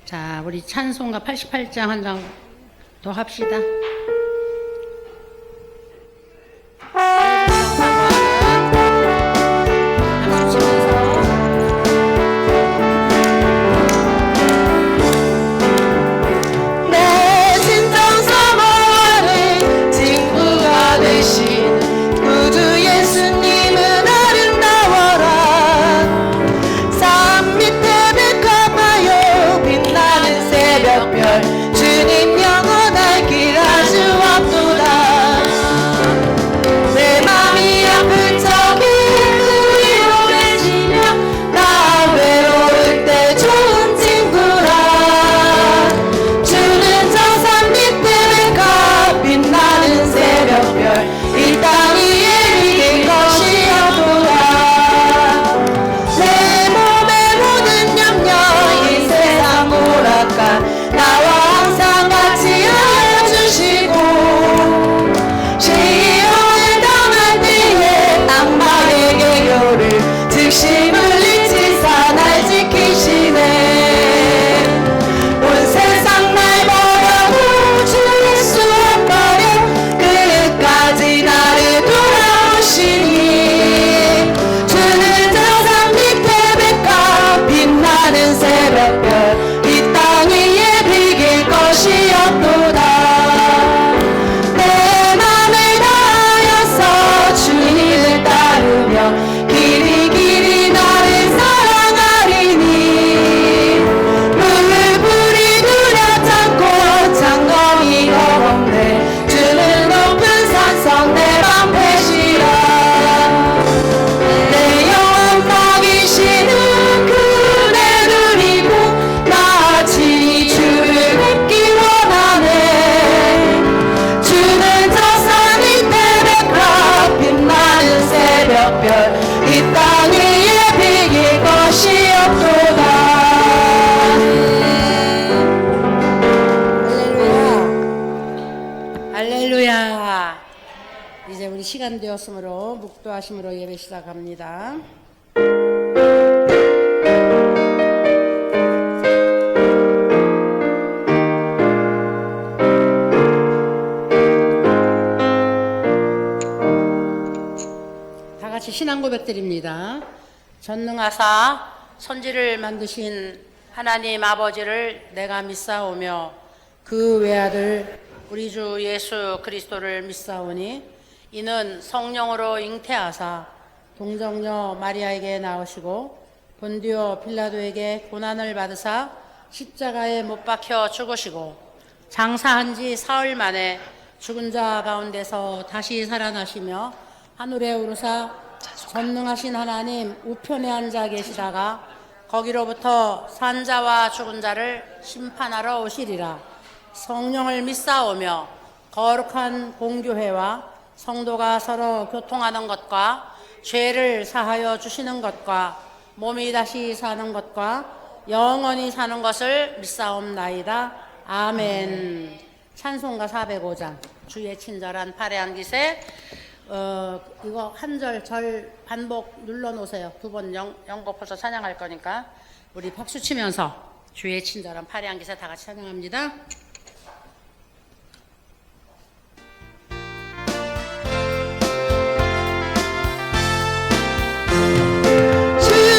자, 우리 찬송가 88장 한 장 더 합시다. 시간 되었으므로 묵도하심으로 예배 시작합니다. 다 같이 신앙 고백드립니다. 전능하사 천지를 만드신 하나님 아버지를 내가 믿사오며 그 외아들 우리 주 예수 그리스도를 믿사오니 이는 성령으로 잉태하사 동정녀 마리아에게 나오시고 본디오 빌라도에게 고난을 받으사 십자가에 못 박혀 죽으시고 장사한 지 사흘 만에 죽은 자 가운데서 다시 살아나시며 하늘에 오르사 전능하신 하나님 우편에 앉아 계시다가 거기로부터 산 자와 죽은 자를 심판하러 오시리라. 성령을 믿사오며 거룩한 공교회와 성도가 서로 교통하는 것과 죄를 사하여 주시는 것과 몸이 다시 사는 것과 영원히 사는 것을 믿사옵나이다. 아멘. 찬송가 405장 주의 친절한 팔에 기세. 이거 한 절 반복 눌러놓으세요. 두 번 연곱해서 찬양할 거니까 우리 박수 치면서 주의 친절한 팔에 기세 다 같이 찬양합니다. 주의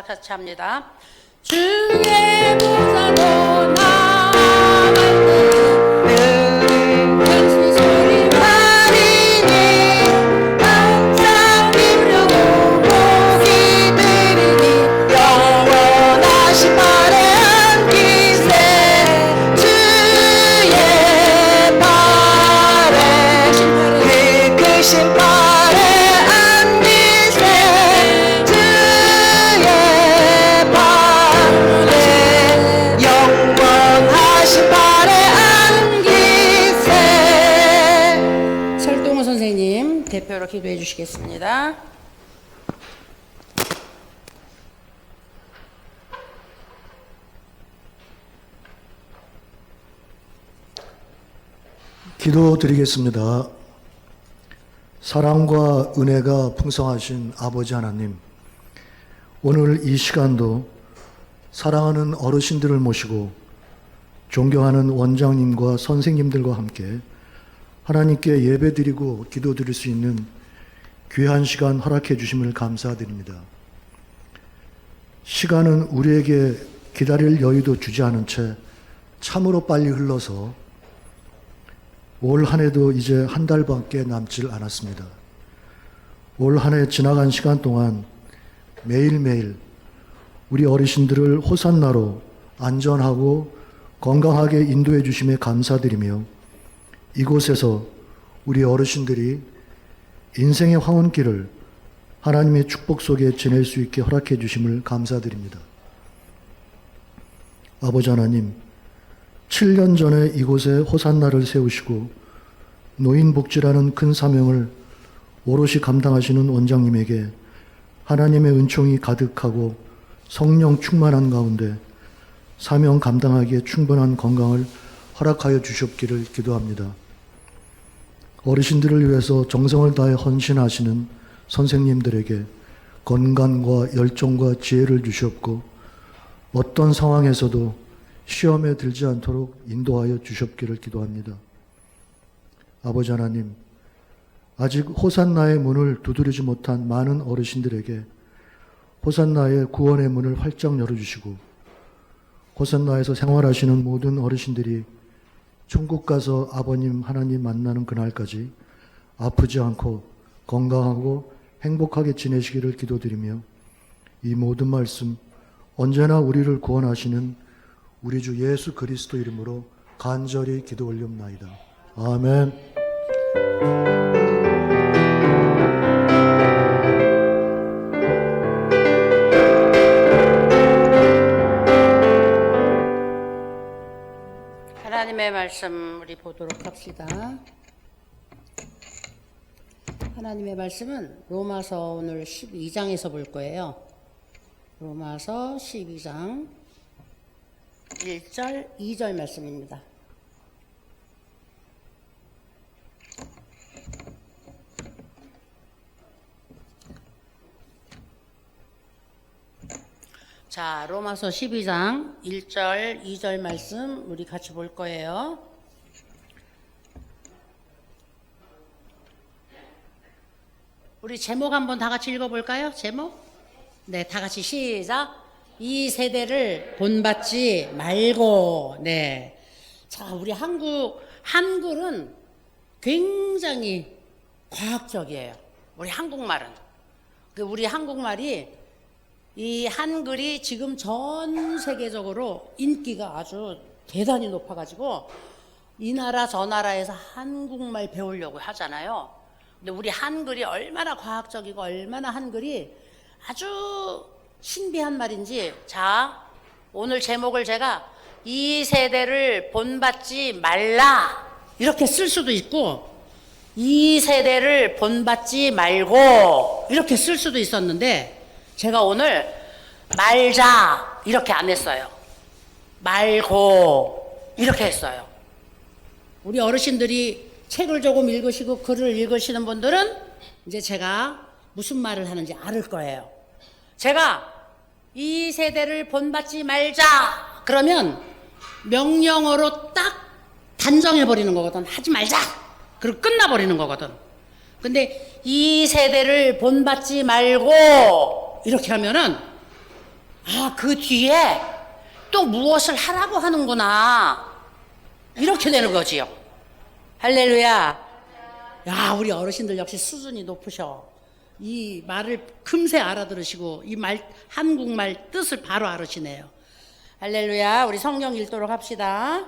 같이 합니다. 주의 보좌로 나갈 때는 큰 소리 마리니 깜짝 놀려도 목이 메리니 영원하신 발에 안기세 주의 발에 그 크신 발에 안기세 주의 발에 영원하신 발에 안기세. 설동호 선생님 대표로 기도해 주시겠습니다. 기도드리겠습니다. 사랑과 은혜가 풍성하신 아버지 하나님, 오늘 이 시간도 사랑하는 어르신들을 모시고 존경하는 원장님과 선생님들과 함께 하나님께 예배드리고 기도드릴 수 있는 귀한 시간 허락해 주심을 감사드립니다. 시간은 우리에게 기다릴 여유도 주지 않은 채 참으로 빨리 흘러서 올 한 해도 이제 한 달밖에 남질 않았습니다. 올 한 해 지나간 시간 동안 매일매일 우리 어르신들을 호산나로 안전하고 건강하게 인도해 주심에 감사드리며 이곳에서 우리 어르신들이 인생의 황혼길을 하나님의 축복 속에 지낼 수 있게 허락해 주심을 감사드립니다. 아버지 하나님, 7년 전에 이곳에 호산나를 세우시고 노인복지라는 큰 사명을 오롯이 감당하시는 원장님에게 하나님의 은총이 가득하고 성령 충만한 가운데 사명 감당하기에 충분한 건강을 허락하여 주시옵기를 기도합니다. 어르신들을 위해서 정성을 다해 헌신하시는 선생님들에게 건강과 열정과 지혜를 주시옵고 어떤 상황에서도 시험에 들지 않도록 인도하여 주시옵기를 기도합니다. 아버지 하나님, 아직 호산나의 문을 두드리지 못한 많은 어르신들에게 호산나의 구원의 문을 활짝 열어주시고 호산나에서 생활하시는 모든 어르신들이 천국 가서 아버님 하나님 만나는 그날까지 아프지 않고 건강하고 행복하게 지내시기를 기도드리며 이 모든 말씀 언제나 우리를 구원하시는 우리 주 예수 그리스도 이름으로 간절히 기도 올리옵나이다. 아멘. 하나님의 말씀 우리 보도록 합시다. 하나님의 말씀은 로마서 오늘 12장에서 볼 거예요. 로마서 12장 1절, 2절 말씀입니다. 자, 로마서 12장 1절, 2절 말씀 우리 같이 볼 거예요. 우리 제목 한번 다 같이 읽어볼까요? 제목? 네, 다 같이 시작. 이 세대를 본받지 말고. 네. 자, 우리 한글은 굉장히 과학적이에요. 우리 한국말은. 우리 한국말이 이 한글이 지금 전 세계적으로 인기가 아주 대단히 높아가지고 이 나라 저 나라에서 한국말 배우려고 하잖아요. 근데 우리 한글이 얼마나 과학적이고 얼마나 한글이 아주 신비한 말인지, 자, 오늘 제목을 제가 이 세대를 본받지 말라 이렇게 쓸 수도 있고 이 세대를 본받지 말고 이렇게 쓸 수도 있었는데 제가 오늘 말자 이렇게 안 했어요. 말고 이렇게 했어요. 우리 어르신들이 책을 조금 읽으시고 글을 읽으시는 분들은 이제 제가 무슨 말을 하는지 알을 거예요. 제가 이 세대를 본받지 말자 그러면 명령어로 딱 단정해버리는 거거든. 하지 말자. 그리고 끝나버리는 거거든. 근데 이 세대를 본받지 말고 이렇게 하면은 아, 그 뒤에 또 무엇을 하라고 하는구나. 이렇게 되는 거지요. 할렐루야. 야, 우리 어르신들 역시 수준이 높으셔. 이 말을 금세 알아들으시고 이 말, 한국말 뜻을 바로 알으시네요. 할렐루야. 우리 성경 읽도록 합시다.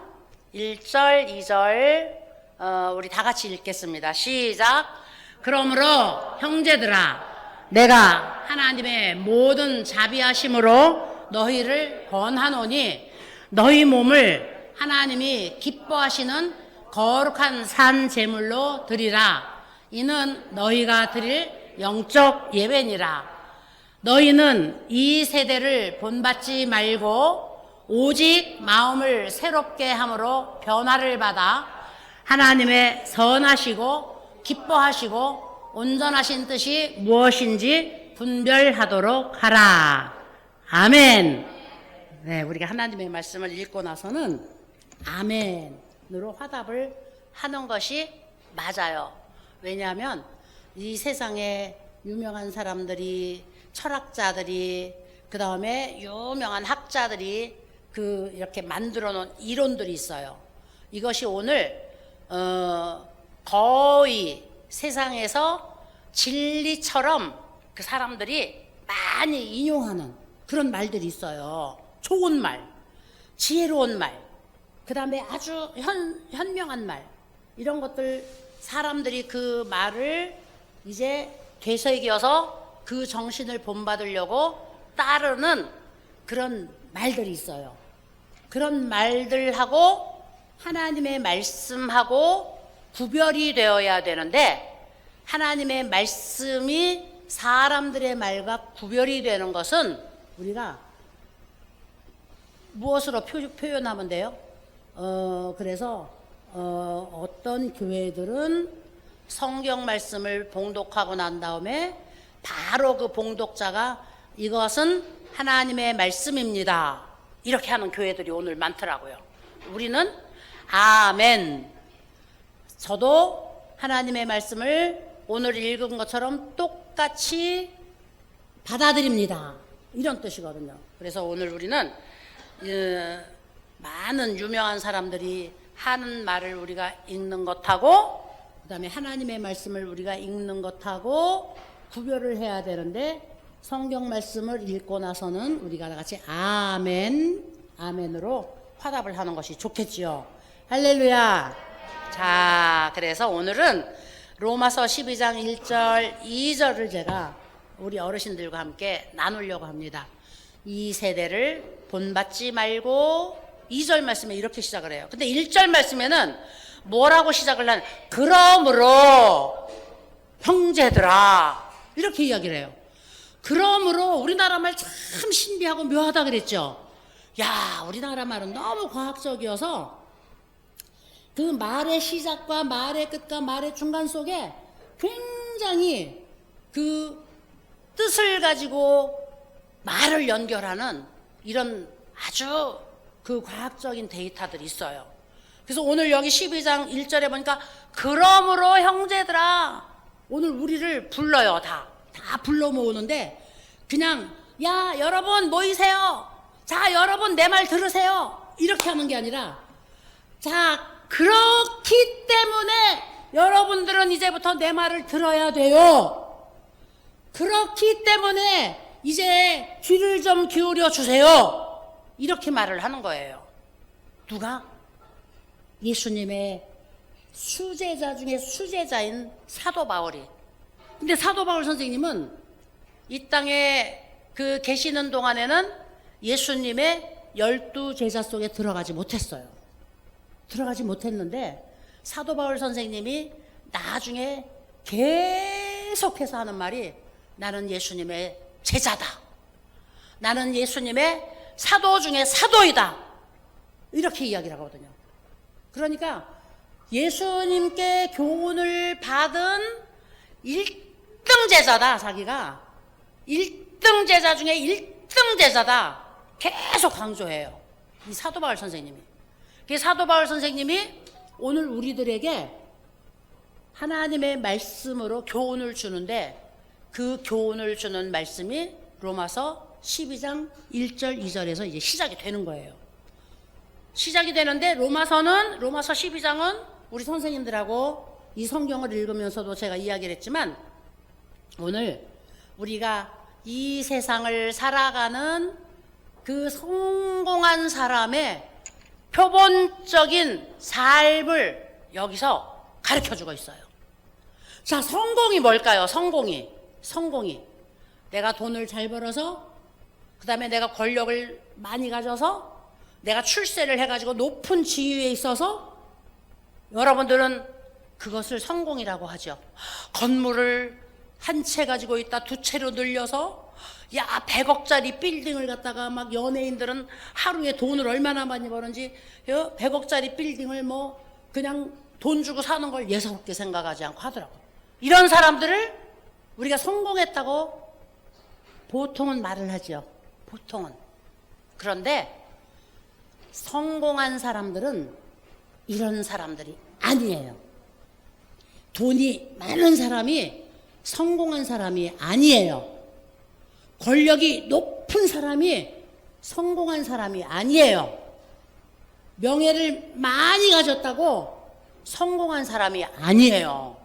1절, 2절 우리 다 같이 읽겠습니다. 시작. 그러므로 형제들아, 내가 하나님의 모든 자비하심으로 너희를 권하노니 너희 몸을 하나님이 기뻐하시는 거룩한 산 제물로 드리라. 이는 너희가 드릴 영적 예배니라. 너희는 이 세대를 본받지 말고 오직 마음을 새롭게 함으로 변화를 받아 하나님의 선하시고 기뻐하시고 온전하신 뜻이 무엇인지 분별하도록 하라. 아멘. 네, 우리가 하나님의 말씀을 읽고 나서는 아멘으로 화답을 하는 것이 맞아요. 왜냐하면 이 세상에 유명한 사람들이, 철학자들이, 그 다음에 유명한 학자들이 이렇게 만들어 놓은 이론들이 있어요. 이것이 오늘 거의 세상에서 진리처럼 그 사람들이 많이 인용하는 그런 말들이 있어요. 좋은 말, 지혜로운 말, 그 다음에 아주 현명한 말, 이런 것들 사람들이 그 말을 이제 되새겨서 그 정신을 본받으려고 따르는 그런 말들이 있어요. 그런 말들하고 하나님의 말씀하고 구별이 되어야 되는데, 하나님의 말씀이 사람들의 말과 구별이 되는 것은 우리가 무엇으로 표현하면 돼요? 그래서 어떤 교회들은 성경 말씀을 봉독하고 난 다음에 바로 그 봉독자가 이것은 하나님의 말씀입니다, 이렇게 하는 교회들이 오늘 많더라고요. 우리는 아멘, 저도 하나님의 말씀을 오늘 읽은 것처럼 똑같이 받아들입니다, 이런 뜻이거든요. 그래서 오늘 우리는 많은 유명한 사람들이 하는 말을 우리가 읽는 것하고, 그 다음에 하나님의 말씀을 우리가 읽는 것하고 구별을 해야 되는데, 성경 말씀을 읽고 나서는 우리가 다 같이 아멘, 아멘으로 화답을 하는 것이 좋겠지요. 할렐루야. 자, 그래서 오늘은 로마서 12장 1절 2절을 제가 우리 어르신들과 함께 나누려고 합니다. 이 세대를 본받지 말고, 2절 말씀에 이렇게 시작을 해요. 근데 1절 말씀에는 뭐라고 시작을 하냐, 그러므로 형제들아, 이렇게 이야기를 해요. 그러므로, 우리나라 말 참 신비하고 묘하다 그랬죠. 야, 우리나라 말은 너무 과학적이어서 그 말의 시작과 말의 끝과 말의 중간 속에 굉장히 그 뜻을 가지고 말을 연결하는 이런 아주 그 과학적인 데이터들이 있어요. 그래서 오늘 여기 12장 1절에 보니까 그러므로 형제들아, 오늘 우리를 불러요. 다 불러 모으는데, 그냥 야 여러분 모이세요, 자 여러분 내 말 들으세요, 이렇게 하는 게 아니라, 자 그렇기 때문에 여러분들은 이제부터 내 말을 들어야 돼요. 그렇기 때문에 이제 귀를 좀 기울여 주세요, 이렇게 말을 하는 거예요. 누가? 예수님의 수제자 중에 수제자인 사도 바울이. 근데 사도 바울 선생님은 이 땅에 계시는 동안에는 예수님의 12제자 속에 들어가지 못했어요. 들어가지 못했는데 사도 바울 선생님이 나중에 계속해서 하는 말이, 나는 예수님의 제자다, 나는 예수님의 사도 중에 사도이다, 이렇게 이야기를 하거든요. 그러니까 예수님께 교훈을 받은 1등 제자다, 자기가 1등 제자 중에 1등 제자다, 계속 강조해요, 이 사도 바울 선생님이. 그 사도 바울 선생님이 오늘 우리들에게 하나님의 말씀으로 교훈을 주는데, 그 교훈을 주는 말씀이 로마서 12장 1절 2절에서 이제 시작이 되는 거예요. 시작이 되는데 로마서 12장은 우리 선생님들하고 이 성경을 읽으면서도 제가 이야기를 했지만, 오늘 우리가 이 세상을 살아가는 그 성공한 사람의 표본적인 삶을 여기서 가르쳐주고 있어요. 자, 성공이 뭘까요? 성공이 내가 돈을 잘 벌어서, 그 다음에 내가 권력을 많이 가져서, 내가 출세를 해가지고 높은 지위에 있어서, 여러분들은 그것을 성공이라고 하죠. 건물을 한 채 가지고 있다 두 채로 늘려서, 야, 100억짜리 빌딩을 갖다가 막 연예인들은 하루에 돈을 얼마나 많이 버는지 100억짜리 빌딩을 뭐 그냥 돈 주고 사는 걸 예사롭게 생각하지 않고 하더라고요. 이런 사람들을 우리가 성공했다고 보통은 말을 하죠. 보통은. 그런데 성공한 사람들은 이런 사람들이 아니에요. 돈이 많은 사람이 성공한 사람이 아니에요. 권력이 높은 사람이 성공한 사람이 아니에요. 명예를 많이 가졌다고 성공한 사람이 아니에요.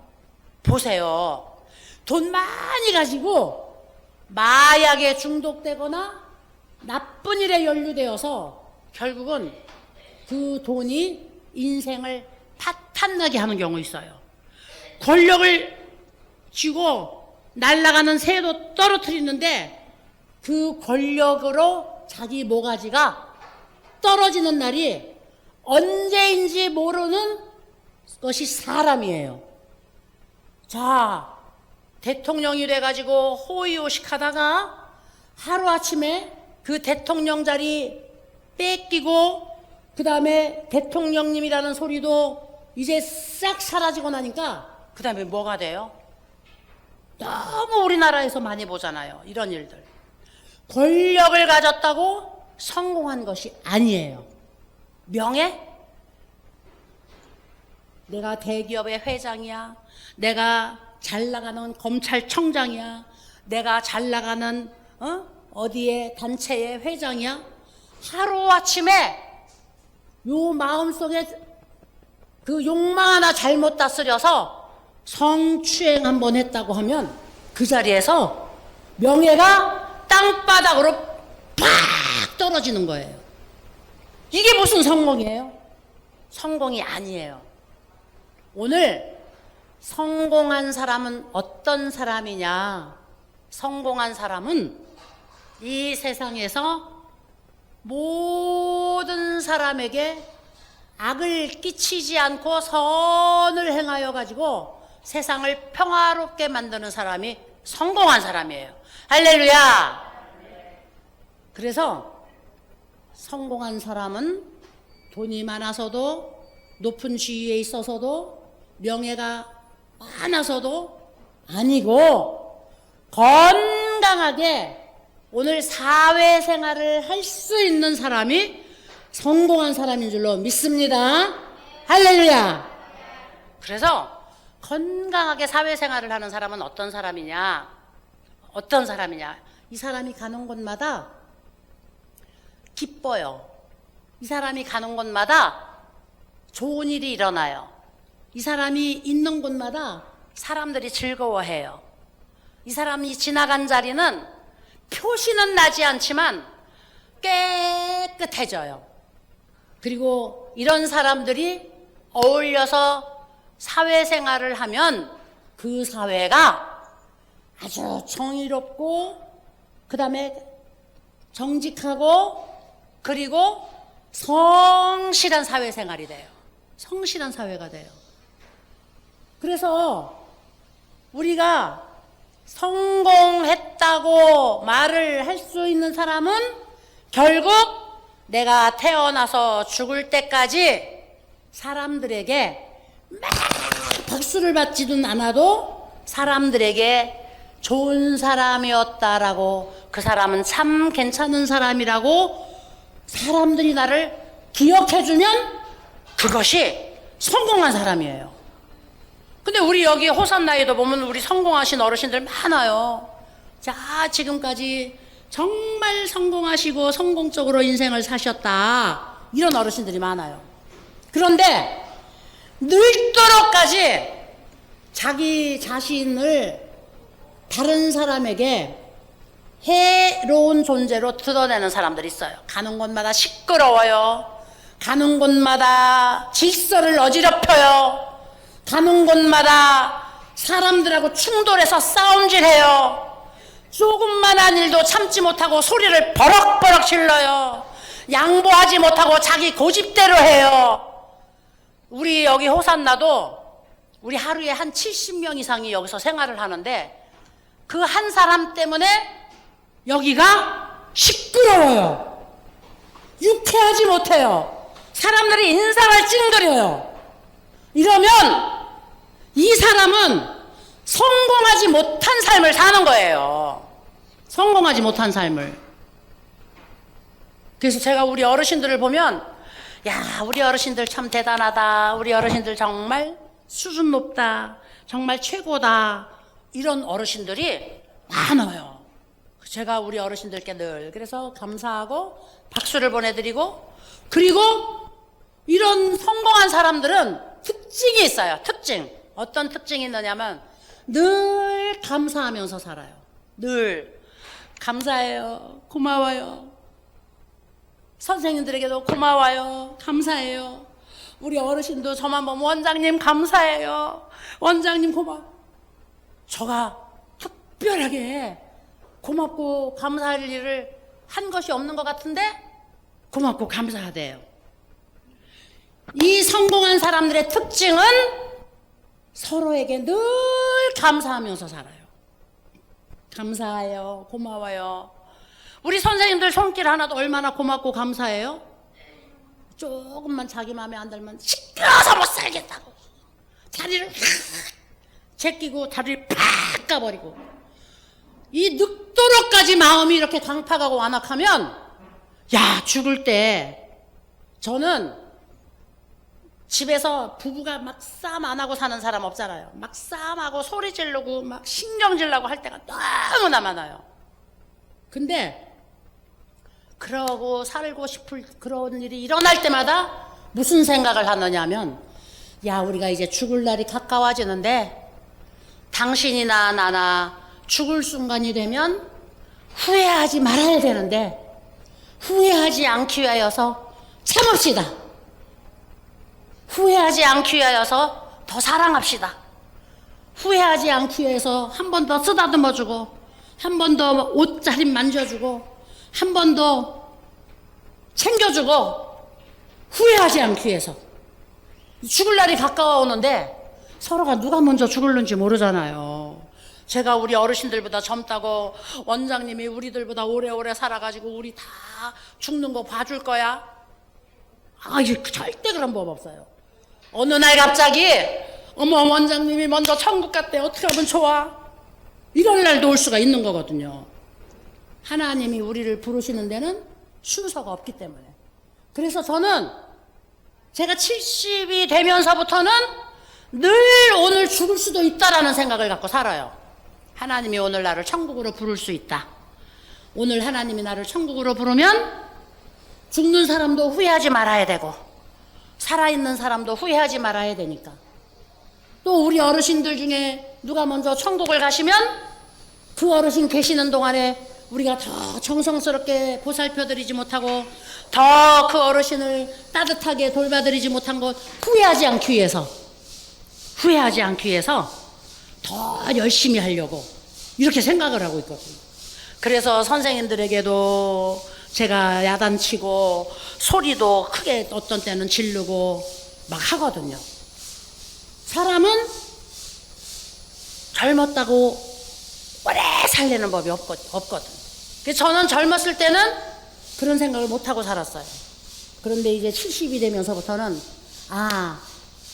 보세요. 돈 많이 가지고 마약에 중독되거나 나쁜 일에 연루되어서 결국은 그 돈이 인생을 파탄나게 하는 경우 있어요. 권력을 쥐고 날아가는 새도 떨어뜨리는데 그 권력으로 자기 모가지가 떨어지는 날이 언제인지 모르는 것이 사람이에요. 자, 대통령이 돼가지고 호의호식 하다가 하루아침에 그 대통령 자리 뺏기고, 그 다음에 대통령님이라는 소리도 이제 싹 사라지고 나니까 그 다음에 뭐가 돼요? 너무 우리나라에서 많이 보잖아요. 이런 일들. 권력을 가졌다고 성공한 것이 아니에요. 명예? 내가 대기업의 회장이야. 내가 잘 나가는 검찰청장이야. 내가 잘 나가는 어디의 단체의 회장이야. 하루아침에 요 마음속에 그 욕망 하나 잘못 다스려서 성추행 한번 했다고 하면 그 자리에서 명예가 땅바닥으로 팍 떨어지는 거예요. 이게 무슨 성공이에요? 성공이 아니에요. 오늘 성공한 사람은 어떤 사람이냐? 성공한 사람은 이 세상에서 모든 사람에게 악을 끼치지 않고 선을 행하여 가지고 세상을 평화롭게 만드는 사람이 성공한 사람이에요. 할렐루야. 그래서 성공한 사람은 돈이 많아서도, 높은 지위에 있어서도, 명예가 많아서도 아니고, 건강하게 오늘 사회생활을 할 수 있는 사람이 성공한 사람인 줄로 믿습니다. 할렐루야. 그래서 건강하게 사회생활을 하는 사람은 어떤 사람이냐? 이 사람이 가는 곳마다 기뻐요. 이 사람이 가는 곳마다 좋은 일이 일어나요. 이 사람이 있는 곳마다 사람들이 즐거워해요. 이 사람이 지나간 자리는 표시는 나지 않지만 깨끗해져요. 그리고 이런 사람들이 어울려서 사회생활을 하면 그 사회가 아주 정의롭고, 그 다음에 정직하고, 그리고 성실한 사회생활이 돼요. 성실한 사회가 돼요. 그래서 우리가 성공했다고 말을 할 수 있는 사람은 결국 내가 태어나서 죽을 때까지 사람들에게 막 박수를 받지는 않아도 사람들에게 좋은 사람이었다라고, 그 사람은 참 괜찮은 사람이라고 사람들이 나를 기억해주면 그것이 성공한 사람이에요. 근데 우리 여기 호산나이도 보면 우리 성공하신 어르신들 많아요. 자, 지금까지 정말 성공하시고 성공적으로 인생을 사셨다. 이런 어르신들이 많아요. 그런데 늙도록까지 자기 자신을 다른 사람에게 해로운 존재로 드러내는 사람들이 있어요. 가는 곳마다 시끄러워요. 가는 곳마다 질서를 어지럽혀요. 가는 곳마다 사람들하고 충돌해서 싸움질해요. 조금만한 일도 참지 못하고 소리를 버럭버럭 질러요. 양보하지 못하고 자기 고집대로 해요. 우리 여기 호산나도 우리 하루에 한 70명 이상이 여기서 생활을 하는데 그 한 사람 때문에 여기가 시끄러워요. 유쾌하지 못해요. 사람들이 인상을 찡그려요. 이러면 이 사람은 성공하지 못한 삶을 사는 거예요. 성공하지 못한 삶을. 그래서 제가 우리 어르신들을 보면 야, 우리 어르신들 참 대단하다. 우리 어르신들 정말 수준 높다. 정말 최고다. 이런 어르신들이 많아요. 제가 우리 어르신들께 늘 그래서 감사하고 박수를 보내드리고, 그리고 이런 성공한 사람들은 특징이 있어요. 특징. 어떤 특징이 있느냐면 늘 감사하면서 살아요. 늘 감사해요. 고마워요. 선생님들에게도 고마워요. 감사해요. 우리 어르신도 저만 보면 원장님 감사해요. 원장님 고마워. 저가 특별하게 고맙고 감사할 일을 한 것이 없는 것 같은데 고맙고 감사하대요. 이 성공한 사람들의 특징은 서로에게 늘 감사하면서 살아요. 감사해요. 고마워요. 우리 선생님들 손길 하나도 얼마나 고맙고 감사해요? 조금만 자기 마음에 안 들면 시끄러워서 못 살겠다고 다리를 확 제끼고 다리를 팍 까버리고, 이 늙도록까지 마음이 이렇게 강팍하고 완악하면 야, 죽을 때 저는 집에서 부부가 막 싸움 안 하고 사는 사람 없잖아요. 막 싸움하고 소리 지르고 막 신경질 나고 할 때가 너무나 많아요. 근데 그러고 살고 싶을 그런 일이 일어날 때마다 무슨 생각을 하느냐면, 야, 우리가 이제 죽을 날이 가까워지는데 당신이나 나나 죽을 순간이 되면 후회하지 말아야 되는데 후회하지 않기 위하여서 참읍시다. 후회하지 않기 위하여서 더 사랑합시다. 후회하지 않기 위해서 한 번 더 쓰다듬어주고, 한 번 더 옷자림 만져주고, 한 번 더 챙겨주고, 후회하지 않기 위해서. 죽을 날이 가까워 오는데 서로가 누가 먼저 죽을는지 모르잖아요. 제가 우리 어르신들보다 젊다고 원장님이 우리들보다 오래오래 살아가지고 우리 다 죽는 거 봐줄 거야? 아, 이게 절대 그런 법 없어요. 어느 날 갑자기 어머, 원장님이 먼저 천국 갔대. 어떻게 하면 좋아? 이런 날도 올 수가 있는 거거든요. 하나님이 우리를 부르시는 데는 순서가 없기 때문에. 그래서 저는 제가 70이 되면서부터는 늘 오늘 죽을 수도 있다라는 생각을 갖고 살아요. 하나님이 오늘 나를 천국으로 부를 수 있다. 오늘 하나님이 나를 천국으로 부르면 죽는 사람도 후회하지 말아야 되고 살아있는 사람도 후회하지 말아야 되니까. 또 우리 어르신들 중에 누가 먼저 천국을 가시면 그 어르신 계시는 동안에 우리가 더 정성스럽게 보살펴드리지 못하고 더 그 어르신을 따뜻하게 돌봐드리지 못한 것 후회하지 않기 위해서 더 열심히 하려고 이렇게 생각을 하고 있거든요. 그래서 선생님들에게도 제가 야단치고 소리도 크게 어떤 때는 지르고 막 하거든요. 사람은 젊었다고 오래 살려는 법이 없거든. 그래서 저는 젊었을 때는 그런 생각을 못하고 살았어요. 그런데 이제 70이 되면서부터는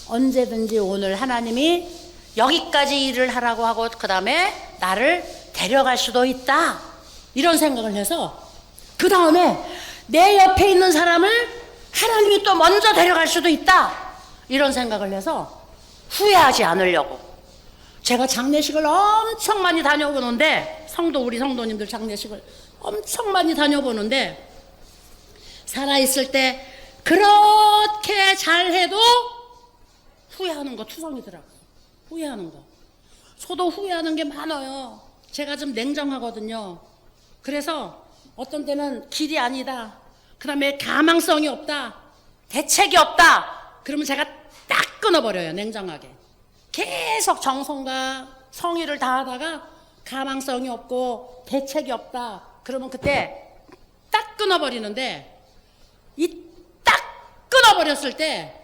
언제든지 오늘 하나님이 여기까지 일을 하라고 하고 그 다음에 나를 데려갈 수도 있다, 이런 생각을 해서 그 다음에 내 옆에 있는 사람을 하나님이 또 먼저 데려갈 수도 있다, 이런 생각을 해서 후회하지 않으려고. 제가 장례식을 엄청 많이 다녀오는데 우리 성도님들 장례식을 엄청 많이 다녀보는데 살아있을 때 그렇게 잘해도 후회하는 거 투성이더라고요. 후회하는 거. 저도 후회하는 게 많아요. 제가 좀 냉정하거든요. 그래서 어떤 때는 길이 아니다, 그 다음에 가망성이 없다, 대책이 없다, 그러면 제가 딱 끊어버려요. 냉정하게. 계속 정성과 성의를 다하다가 가망성이 없고 대책이 없다, 그러면 그때 딱 끊어버리는데, 이 딱 끊어버렸을 때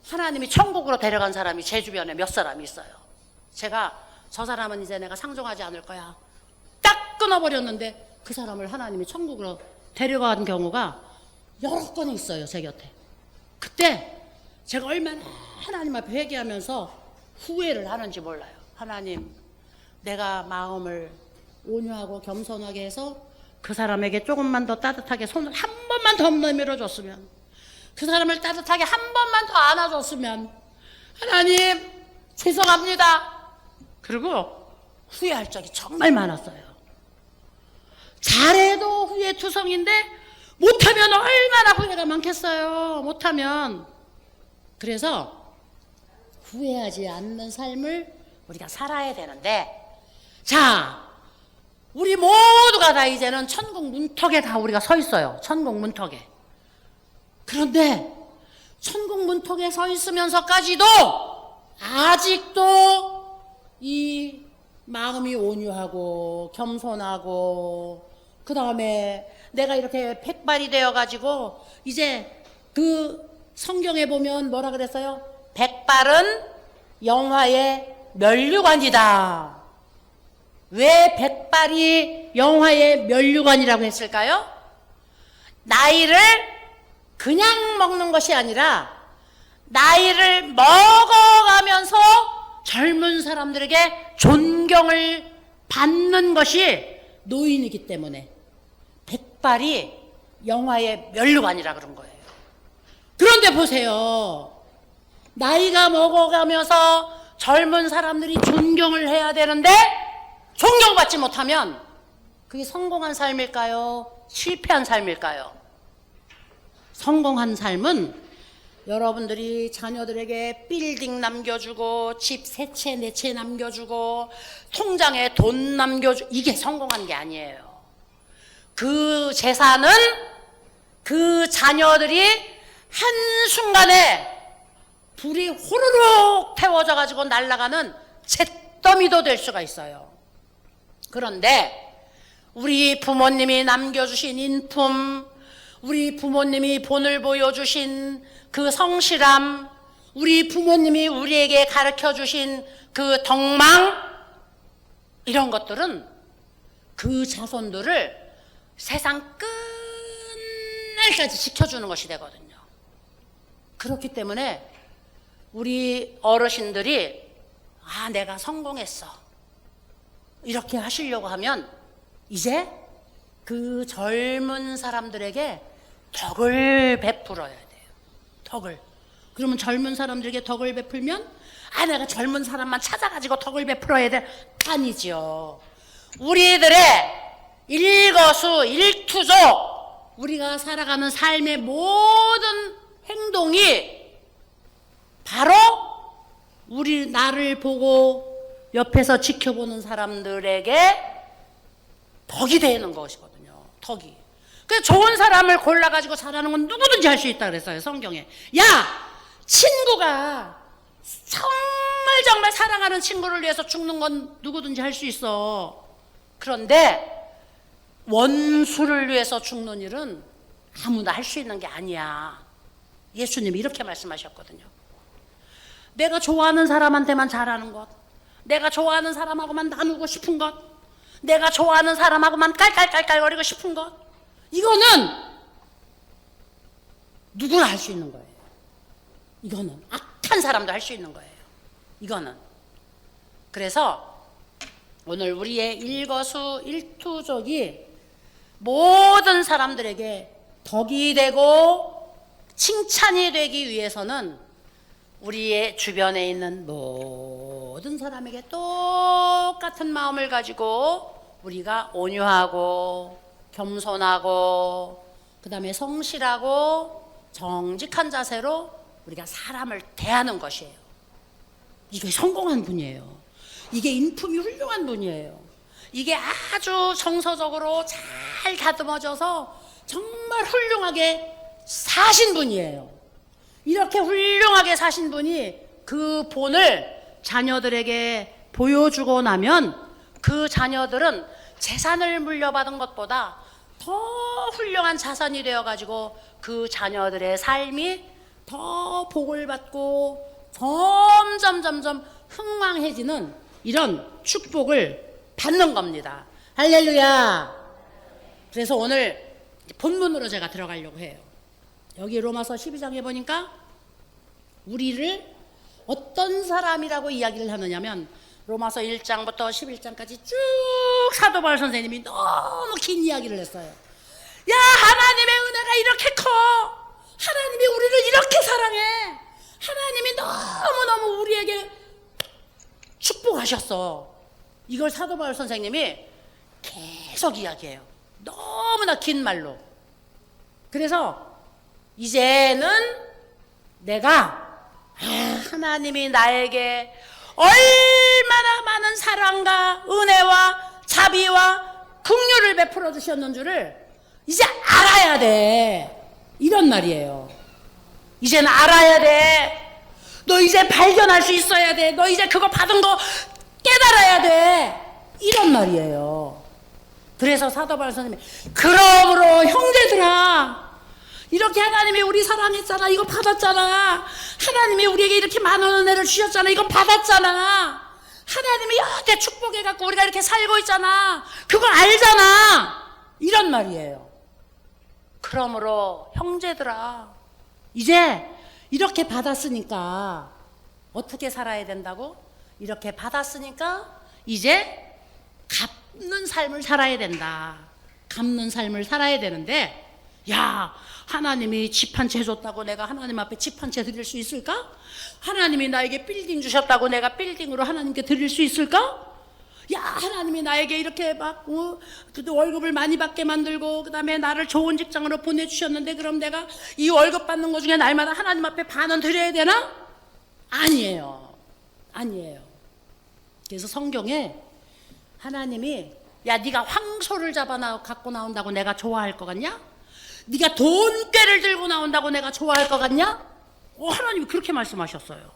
하나님이 천국으로 데려간 사람이 제 주변에 몇 사람이 있어요. 제가 저 사람은 이제 내가 상종하지 않을 거야, 딱 끊어버렸는데 그 사람을 하나님이 천국으로 데려간 경우가 여러 건 있어요, 제 곁에. 그때 제가 얼마나 하나님 앞에 회개하면서 후회를 하는지 몰라요. 하나님, 내가 마음을 온유하고 겸손하게 해서 그 사람에게 조금만 더 따뜻하게 손을 한 번만 더 내밀어 줬으면, 그 사람을 따뜻하게 한 번만 더 안아줬으면, 하나님 죄송합니다. 그리고 후회할 적이 정말 많았어요. 잘해도 후회 투성인데 못하면 얼마나 후회가 많겠어요. 못하면. 그래서 후회하지 않는 삶을 우리가 살아야 되는데, 자, 우리 모두가 다 이제는 천국 문턱에 다 우리가 서 있어요. 천국 문턱에. 그런데 천국 문턱에 서 있으면서까지도 아직도 이 마음이 온유하고 겸손하고, 그 다음에 내가 이렇게 백발이 되어가지고, 이제 그 성경에 보면 뭐라 그랬어요? 백발은 영화의 면류관이다. 왜 백발이 영화의 면류관이라고 했을까요? 나이를 그냥 먹는 것이 아니라 나이를 먹어가면서 젊은 사람들에게 존경을 받는 것이 노인이기 때문에 백발이 영화의 면류관이라 그런 거예요. 그런데 보세요. 나이가 먹어가면서 젊은 사람들이 존경을 해야 되는데 존경받지 못하면 그게 성공한 삶일까요? 실패한 삶일까요? 성공한 삶은 여러분들이 자녀들에게 빌딩 남겨주고, 집 세 채 네 채 남겨주고, 통장에 돈 남겨주고, 이게 성공한 게 아니에요. 그 재산은 그 자녀들이 한순간에 불이 호로록 태워져 가지고 날아가는 잿더미도 될 수가 있어요. 그런데 우리 부모님이 남겨주신 인품, 우리 부모님이 본을 보여주신 그 성실함, 우리 부모님이 우리에게 가르쳐주신 그 덕망, 이런 것들은 그 자손들을 세상 끝날까지 지켜주는 것이 되거든요. 그렇기 때문에 우리 어르신들이 내가 성공했어, 이렇게 하시려고 하면 이제 그 젊은 사람들에게 덕을 베풀어야 돼요. 덕을. 그러면 젊은 사람들에게 덕을 베풀면 내가 젊은 사람만 찾아가지고 덕을 베풀어야 돼? 아니죠. 우리들의 일거수일투족, 우리가 살아가는 삶의 모든 행동이 바로 우리 나를 보고 옆에서 지켜보는 사람들에게 덕이 되는 것이거든요. 덕이. 그래서 좋은 사람을 골라가지고 잘하는 건 누구든지 할 수 있다 그랬어요, 성경에. 친구가 정말 사랑하는 친구를 위해서 죽는 건 누구든지 할 수 있어. 그런데 원수를 위해서 죽는 일은 아무나 할 수 있는 게 아니야. 예수님이 이렇게 말씀하셨거든요. 내가 좋아하는 사람한테만 잘하는 것, 내가 좋아하는 사람하고만 나누고 싶은 것, 내가 좋아하는 사람하고만 깔깔깔깔거리고 싶은 것, 이거는 누구나 할 수 있는 거예요. 이거는 악한 사람도 할 수 있는 거예요. 이거는. 그래서 오늘 우리의 일거수일투족이 모든 사람들에게 덕이 되고 칭찬이 되기 위해서는 우리의 주변에 있는 모든 사람에게 똑같은 마음을 가지고 우리가 온유하고 겸손하고 그 다음에 성실하고 정직한 자세로 우리가 사람을 대하는 것이에요. 이게 성공한 분이에요. 이게 인품이 훌륭한 분이에요. 이게 아주 정서적으로 잘 다듬어져서 정말 훌륭하게 사신 분이에요. 이렇게 훌륭하게 사신 분이 그 본을 자녀들에게 보여주고 나면 그 자녀들은 재산을 물려받은 것보다 더 훌륭한 자산이 되어가지고 그 자녀들의 삶이 더 복을 받고 점점 흥왕해지는 이런 축복을 받는 겁니다. 할렐루야. 그래서 오늘 본문으로 제가 들어가려고 해요. 여기 로마서 12장에 보니까 우리를 어떤 사람이라고 이야기를 하느냐면 로마서 1장부터 11장까지 쭉 사도 바울 선생님이 너무 긴 이야기를 했어요. 야, 하나님의 은혜가 이렇게 커. 하나님이 우리를 이렇게 사랑해. 하나님이 너무너무 우리에게 축복하셨어. 이걸 사도 바울 선생님이 계속 이야기해요. 너무나 긴 말로. 그래서 이제는 내가 하나님이 나에게 얼마나 많은 사랑과 은혜와 자비와 긍휼을 베풀어 주셨는 줄을 이제 알아야 돼. 이런 말이에요. 이제는 알아야 돼. 너 이제 발견할 수 있어야 돼. 너 이제 그거 받은 거 깨달아야 돼. 이런 말이에요. 그래서 사도 바울 선생님이 그러므로 형제들아, 이렇게 하나님이 우리 사랑했잖아. 이거 받았잖아. 하나님이 우리에게 이렇게 많은 은혜를 주셨잖아. 이거 받았잖아. 하나님이 여태 축복해갖고 우리가 이렇게 살고 있잖아. 그거 알잖아. 이런 말이에요. 그러므로 형제들아, 이제 이렇게 받았으니까 어떻게 살아야 된다고? 이렇게 받았으니까 이제 갚는 삶을 살아야 된다. 갚는 삶을 살아야 되는데, 야, 하나님이 집 한 채 줬다고 내가 하나님 앞에 집 한 채 드릴 수 있을까? 하나님이 나에게 빌딩 주셨다고 내가 빌딩으로 하나님께 드릴 수 있을까? 야, 하나님이 나에게 이렇게 막 월급을 많이 받게 만들고 그 다음에 나를 좋은 직장으로 보내주셨는데 그럼 내가 이 월급 받는 것 중에 날마다 하나님 앞에 반은 드려야 되나? 아니에요. 아니에요. 그래서 성경에 하나님이 야, 네가 황소를 갖고 나온다고 내가 좋아할 것 같냐? 네가 돈꾀를 들고 나온다고 내가 좋아할 것 같냐? 하나님이 그렇게 말씀하셨어요.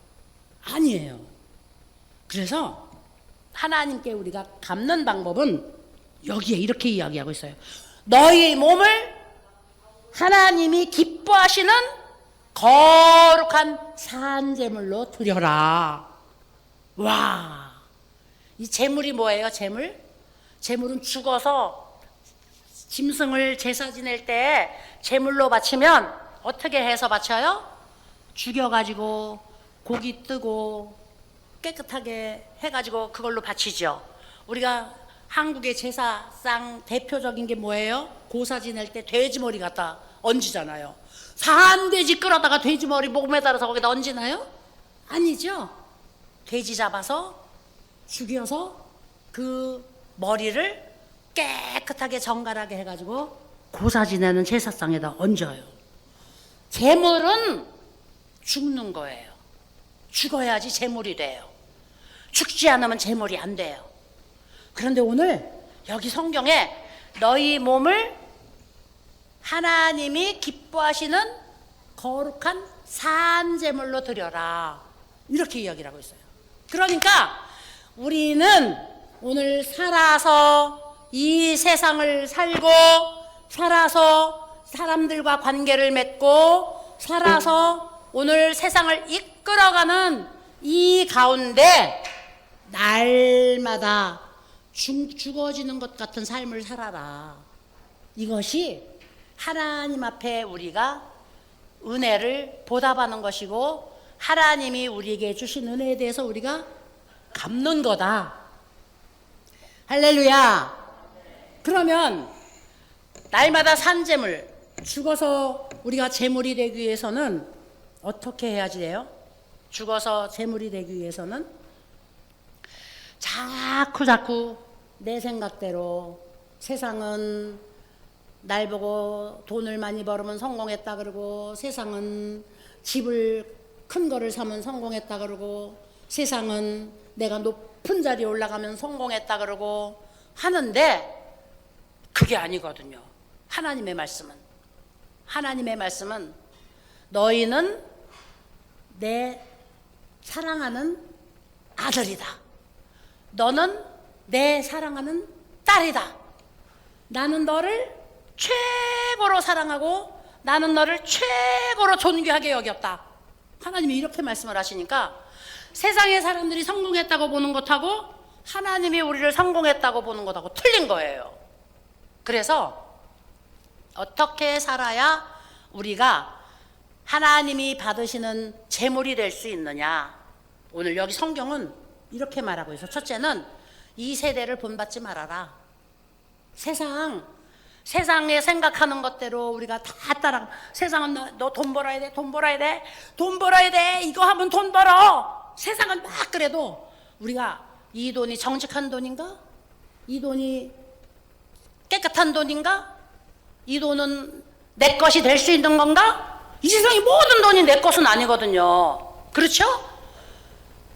아니에요. 그래서 하나님께 우리가 갚는 방법은 여기에 이렇게 이야기하고 있어요. 너희 몸을 하나님이 기뻐하시는 거룩한 산제물로 드려라. 와, 이 제물이 뭐예요? 제물은 죽어서 짐승을 제사 지낼 때 제물로 바치면 어떻게 해서 바쳐요? 죽여가지고 고기 뜨고 깨끗하게 해가지고 그걸로 바치죠. 우리가 한국의 제사상 대표적인 게 뭐예요? 고사 지낼 때 돼지머리 갖다 얹이잖아요. 산돼지 끌어다가 돼지머리 몸에 달아서 거기다 얹이나요? 아니죠. 돼지 잡아서 죽여서 그 머리를 깨끗하게 정갈하게 해가지고 고사 지내는 제사상에다 얹어요. 제물은 죽는 거예요. 죽어야지 제물이 돼요. 죽지 않으면 제물이 안 돼요. 그런데 오늘 여기 성경에 너희 몸을 하나님이 기뻐하시는 거룩한 산제물로 드려라. 이렇게 이야기를 하고 있어요. 그러니까 우리는 오늘 살아서 이 세상을 살고 살아서 사람들과 관계를 맺고 살아서 오늘 세상을 이끌어가는 이 가운데 날마다 죽어지는 것 같은 삶을 살아라. 이것이 하나님 앞에 우리가 은혜를 보답하는 것이고 하나님이 우리에게 주신 은혜에 대해서 우리가 갚는 거다. 할렐루야. 그러면 날마다 산제물, 죽어서 우리가 제물이 되기 위해서는 어떻게 해야지 돼요? 죽어서 제물이 되기 위해서는 자꾸 내 생각대로 세상은 날 보고 돈을 많이 벌으면 성공했다 그러고, 세상은 집을 큰 거를 사면 성공했다 그러고, 세상은 내가 높은 자리에 올라가면 성공했다 그러고 하는데, 그게 아니거든요. 하나님의 말씀은 너희는 내 사랑하는 아들이다. 너는 내 사랑하는 딸이다. 나는 너를 최고로 사랑하고 나는 너를 최고로 존귀하게 여겼다. 하나님이 이렇게 말씀을 하시니까 세상의 사람들이 성공했다고 보는 것하고 하나님이 우리를 성공했다고 보는 것하고 틀린 거예요. 그래서 어떻게 살아야 우리가 하나님이 받으시는 제물이 될 수 있느냐. 오늘 여기 성경은 이렇게 말하고 있어. 첫째는 이 세대를 본받지 말아라. 세상에 생각하는 것대로 우리가 다 따라. 세상은 너 돈 벌어야 돼, 돈 벌어야 돼, 돈 벌어야 돼, 이거 하면 돈 벌어. 세상은 막 그래도 우리가 이 돈이 정직한 돈인가? 이 돈이 깨끗한 돈인가? 이 돈은 내 것이 될 수 있는 건가? 이 세상의 모든 돈이 내 것은 아니거든요. 그렇죠?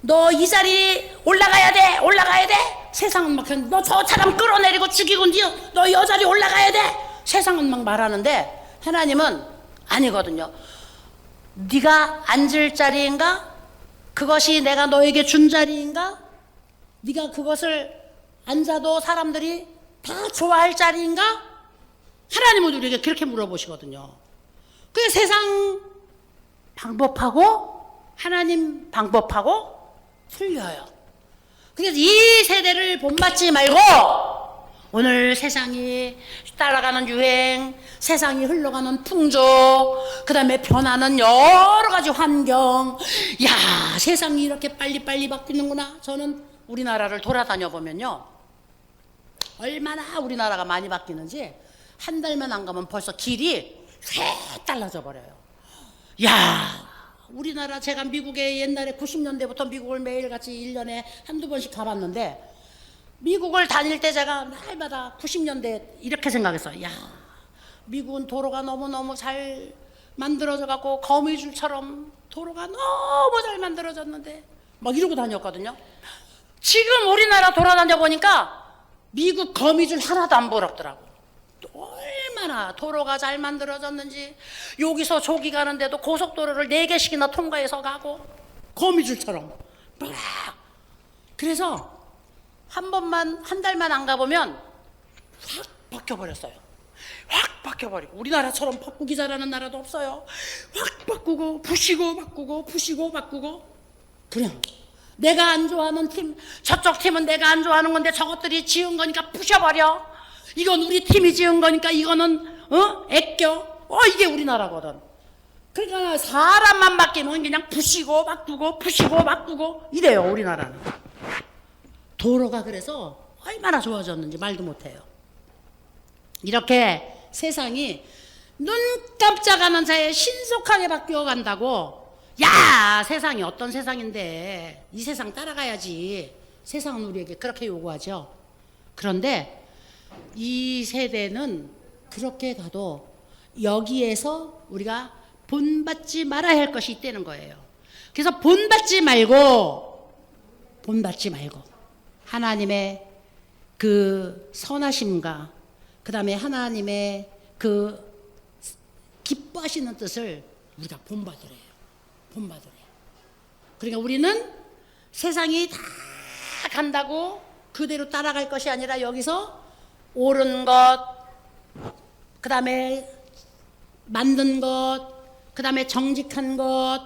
너 이 자리 올라가야 돼. 세상은 막 너 저 사람 끌어내리고 죽이고 너 이 자리 올라가야 돼. 세상은 막 말하는데 하나님은 아니거든요. 네가 앉을 자리인가? 그것이 내가 너에게 준 자리인가? 네가 그것을 앉아도 사람들이 다 좋아할 자리인가? 하나님은 우리에게 그렇게 물어보시거든요. 그게 세상 방법하고 하나님 방법하고 틀려요. 그래서 이 세대를 본받지 말고 오늘 세상이 따라가는 유행, 세상이 흘러가는 풍조, 그 다음에 변하는 여러 가지 환경, 야, 세상이 이렇게 빨리빨리 바뀌는구나. 저는 우리나라를 돌아다녀 보면요, 얼마나 우리나라가 많이 바뀌는지 한 달만 안 가면 벌써 길이 새 달라져 버려요. 야, 우리나라, 제가 미국에 옛날에 90년대부터 미국을 매일같이 1년에 한두 번씩 가봤는데, 미국을 다닐 때 제가 날마다 90년대 이렇게 생각했어요. 야, 미국은 도로가 너무너무 잘 만들어져 갖고 거미줄처럼 도로가 너무 잘 만들어졌는데 막 이러고 다녔거든요. 지금 우리나라 돌아다녀 보니까 미국 거미줄 하나도 안 부럽더라고. 얼마나 도로가 잘 만들어졌는지. 여기서 저기 가는데도 고속도로를 4개씩이나 통과해서 가고 거미줄처럼 막. 그래서 한 달만 안 가보면 확 바뀌어버렸어요. 확 바뀌어버리고, 우리나라처럼 바꾸기 잘하는 나라도 없어요. 확 바꾸고 부시고 바꾸고 부시고 바꾸고. 그냥 내가 안 좋아하는 팀, 저쪽 팀은 내가 안 좋아하는 건데 저것들이 지은 거니까 부셔버려. 이건 우리 팀이 지은 거니까 이거는 애껴. 이게 우리나라거든. 그러니까 사람만 바뀌면 그냥 부시고 바꾸고 부시고 바꾸고 이래요, 우리나라는. 도로가 그래서 얼마나 좋아졌는지 말도 못해요. 이렇게 세상이 눈 깜짝하는 사이에 신속하게 바뀌어 간다고. 야, 세상이 어떤 세상인데 이 세상 따라가야지. 세상은 우리에게 그렇게 요구하죠. 그런데 이 세대는 그렇게 가도 여기에서 우리가 본받지 말아야 할 것이 있다는 거예요. 그래서 본받지 말고 하나님의 그 선하심과 그 다음에 하나님의 그 기뻐하시는 뜻을 우리가 본받으래요. 그러니까 우리는 세상이 다 간다고 그대로 따라갈 것이 아니라 여기서 옳은 것, 그 다음에 만든 것, 그 다음에 정직한 것,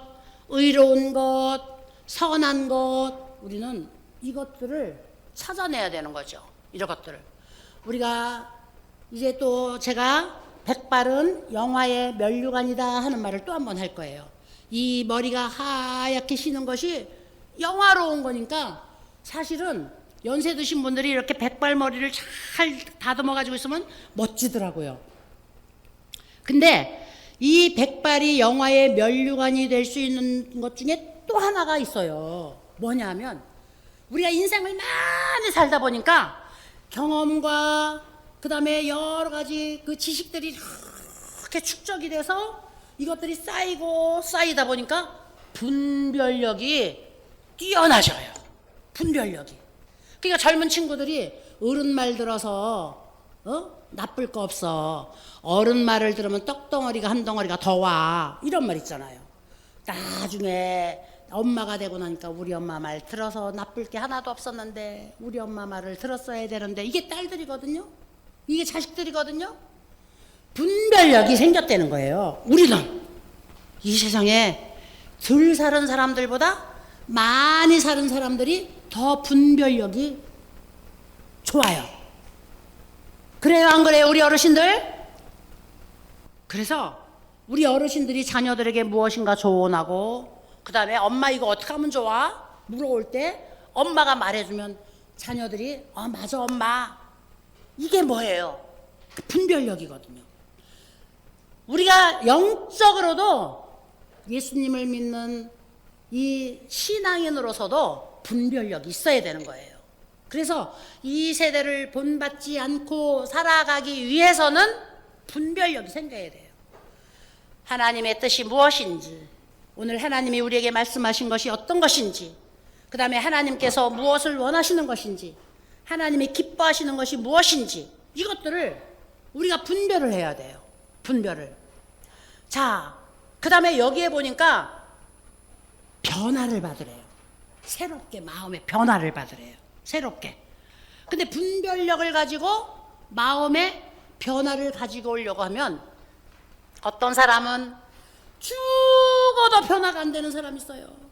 의로운 것, 선한 것, 우리는 이것들을 찾아내야 되는 거죠. 이런 것들을. 우리가 이제 또 제가 백발은 영화의 면류관이다 하는 말을 또 한 번 할 거예요. 이 머리가 하얗게 쉬는 것이 영화로운 거니까 사실은 연세 드신 분들이 이렇게 백발 머리를 잘 다듬어 가지고 있으면 멋지더라고요. 근데 이 백발이 영화의 면류관이 될 수 있는 것 중에 또 하나가 있어요. 뭐냐면 우리가 인생을 많이 살다 보니까 경험과 그 다음에 여러 가지 그 지식들이 이렇게 축적이 돼서 이것들이 쌓이고 쌓이다 보니까 분별력이 뛰어나져요. 분별력이. 그러니까 젊은 친구들이 어른 말 들어서 나쁠 거 없어. 어른 말을 들으면 떡덩어리가 한 덩어리가 더 와. 이런 말 있잖아요. 나중에 엄마가 되고 나니까 우리 엄마 말 들어서 나쁠 게 하나도 없었는데 우리 엄마 말을 들었어야 되는데 이게 딸들이거든요. 이게 자식들이거든요. 분별력이 생겼다는 거예요. 우리는 이 세상에 덜 사는 사람들보다 많이 사는 사람들이 더 분별력이 좋아요. 그래요, 안 그래요, 우리 어르신들? 그래서 우리 어르신들이 자녀들에게 무엇인가 조언하고 그 다음에 엄마 이거 어떻게 하면 좋아? 물어올 때 엄마가 말해주면 자녀들이 맞아 엄마. 이게 뭐예요? 그 분별력이거든요. 우리가 영적으로도 예수님을 믿는 이 신앙인으로서도 분별력이 있어야 되는 거예요. 그래서 이 세대를 본받지 않고 살아가기 위해서는 분별력이 생겨야 돼요. 하나님의 뜻이 무엇인지, 오늘 하나님이 우리에게 말씀하신 것이 어떤 것인지, 그 다음에 하나님께서 무엇을 원하시는 것인지, 하나님이 기뻐하시는 것이 무엇인지, 이것들을 우리가 분별을 해야 돼요. 분별을. 자, 그 다음에 여기에 보니까 변화를 받으래요. 새롭게 마음의 변화를 받으래요. 새롭게. 근데 분별력을 가지고 마음의 변화를 가지고 오려고 하면 어떤 사람은 죽어도 변화가 안 되는 사람이 있어요.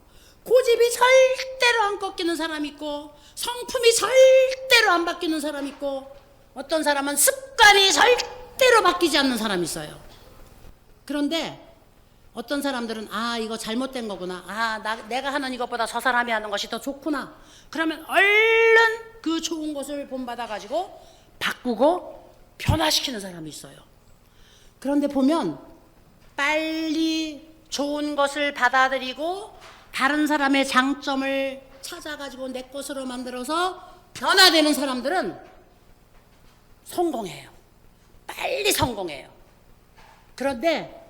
고집이 절대로 안 꺾이는 사람이 있고 성품이 절대로 안 바뀌는 사람이 있고 어떤 사람은 습관이 절대로 바뀌지 않는 사람이 있어요. 그런데 어떤 사람들은 이거 잘못된 거구나. 내가 하는 이것보다 저 사람이 하는 것이 더 좋구나. 그러면 얼른 그 좋은 것을 본받아 가지고 바꾸고 변화시키는 사람이 있어요. 그런데 보면 빨리 좋은 것을 받아들이고 다른 사람의 장점을 찾아가지고 내 것으로 만들어서 변화되는 사람들은 성공해요. 빨리 성공해요. 그런데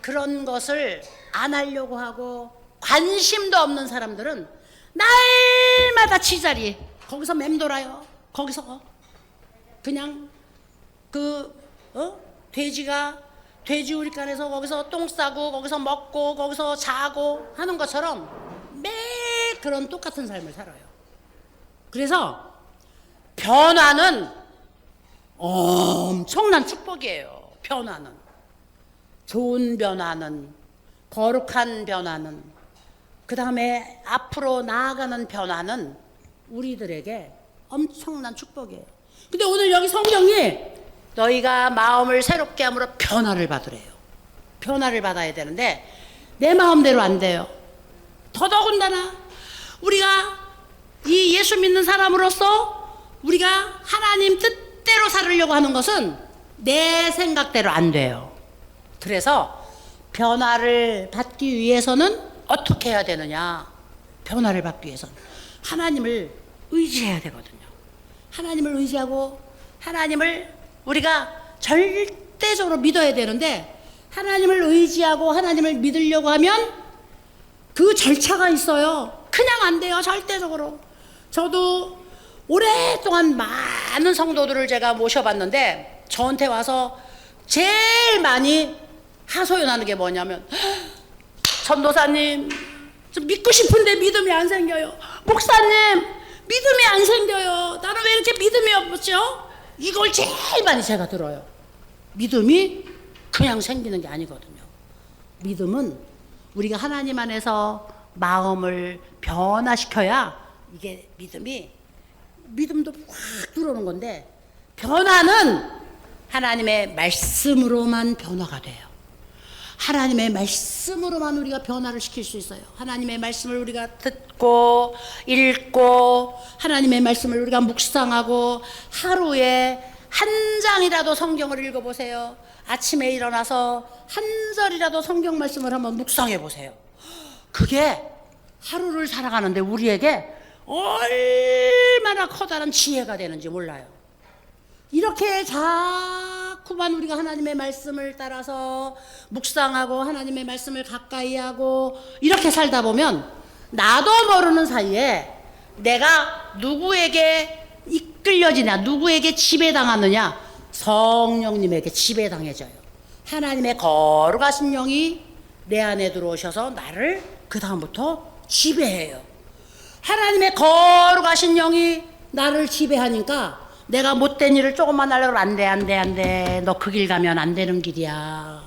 그런 것을 안 하려고 하고 관심도 없는 사람들은 날마다 지자리 거기서 맴돌아요. 거기서 그냥 돼지우리간에서 거기서 똥 싸고 거기서 먹고 거기서 자고 하는 것처럼 매일 그런 똑같은 삶을 살아요. 그래서 변화는 엄청난 축복이에요. 변화는. 좋은 변화는, 거룩한 변화는, 그 다음에 앞으로 나아가는 변화는 우리들에게 엄청난 축복이에요. 근데 오늘 여기 성경이 너희가 마음을 새롭게 함으로 변화를 받으래요. 변화를 받아야 되는데 내 마음대로 안 돼요. 더더군다나 우리가 이 예수 믿는 사람으로서 우리가 하나님 뜻대로 살으려고 하는 것은 내 생각대로 안 돼요. 그래서 변화를 받기 위해서는 어떻게 해야 되느냐? 변화를 받기 위해서는 하나님을 의지해야 되거든요. 하나님을 의지하고 하나님을 우리가 절대적으로 믿어야 되는데 하나님을 의지하고 하나님을 믿으려고 하면 그 절차가 있어요. 그냥 안 돼요. 절대적으로. 저도 오랫동안 많은 성도들을 제가 모셔봤는데 저한테 와서 제일 많이 하소연하는 게 뭐냐면 전도사님 좀 믿고 싶은데 믿음이 안 생겨요. 목사님 믿음이 안 생겨요. 나는 왜 이렇게 믿음이 없죠? 이걸 제일 많이 제가 들어요. 믿음이 그냥 생기는 게 아니거든요. 믿음은 우리가 하나님 안에서 마음을 변화시켜야 이게 믿음도 확 들어오는 건데 변화는 하나님의 말씀으로만 변화가 돼요. 하나님의 말씀으로만 우리가 변화를 시킬 수 있어요. 하나님의 말씀을 우리가 듣고 읽고 하나님의 말씀을 우리가 묵상하고 하루에 한 장이라도 성경을 읽어보세요. 아침에 일어나서 한 절이라도 성경 말씀을 한번 묵상해 보세요. 그게 하루를 살아가는데 우리에게 얼마나 커다란 지혜가 되는지 몰라요. 이렇게 자꾸만 우리가 하나님의 말씀을 따라서 묵상하고 하나님의 말씀을 가까이 하고 이렇게 살다 보면 나도 모르는 사이에 내가 누구에게 이끌려지냐, 누구에게 지배당하느냐, 성령님에게 지배당해져요. 하나님의 거룩하신 영이 내 안에 들어오셔서 나를 그 다음부터 지배해요. 하나님의 거룩하신 영이 나를 지배하니까 내가 못된 일을 조금만 하려고 안돼 너 그 길 가면 안 되는 길이야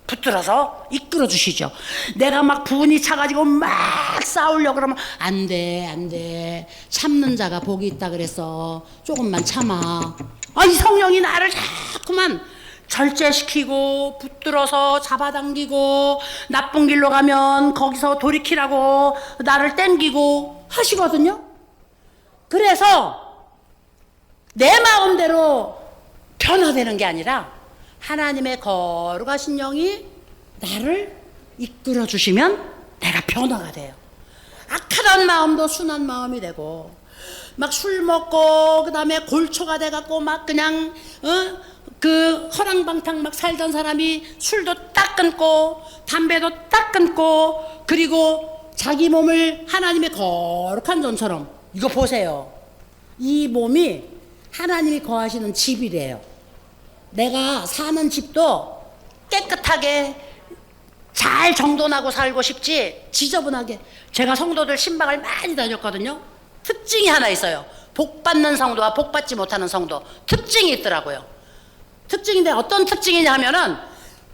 붙들어서 이끌어 주시죠. 내가 막 분이 차가지고 막 싸우려고 그러면 안돼 참는 자가 복이 있다 그랬어. 조금만 참아. 이 성령이 나를 자꾸만 절제시키고 붙들어서 잡아당기고 나쁜 길로 가면 거기서 돌이키라고 나를 땡기고 하시거든요. 그래서 내 마음대로 변화되는 게 아니라 하나님의 거룩하신 영이 나를 이끌어 주시면 내가 변화가 돼요. 악하던 마음도 순한 마음이 되고 막 술 먹고 그 다음에 골초가 돼갖고 막 그냥 그 허랑방탕 막 살던 사람이 술도 딱 끊고 담배도 딱 끊고 그리고 자기 몸을 하나님의 거룩한 존처럼 이거 보세요. 이 몸이 하나님이 거하시는 집이래요. 내가 사는 집도 깨끗하게 잘 정돈하고 살고 싶지 지저분하게. 제가 성도들 신방을 많이 다녔거든요. 특징이 하나 있어요. 복 받는 성도와 복 받지 못하는 성도 특징이 있더라고요. 특징인데 어떤 특징이냐 하면은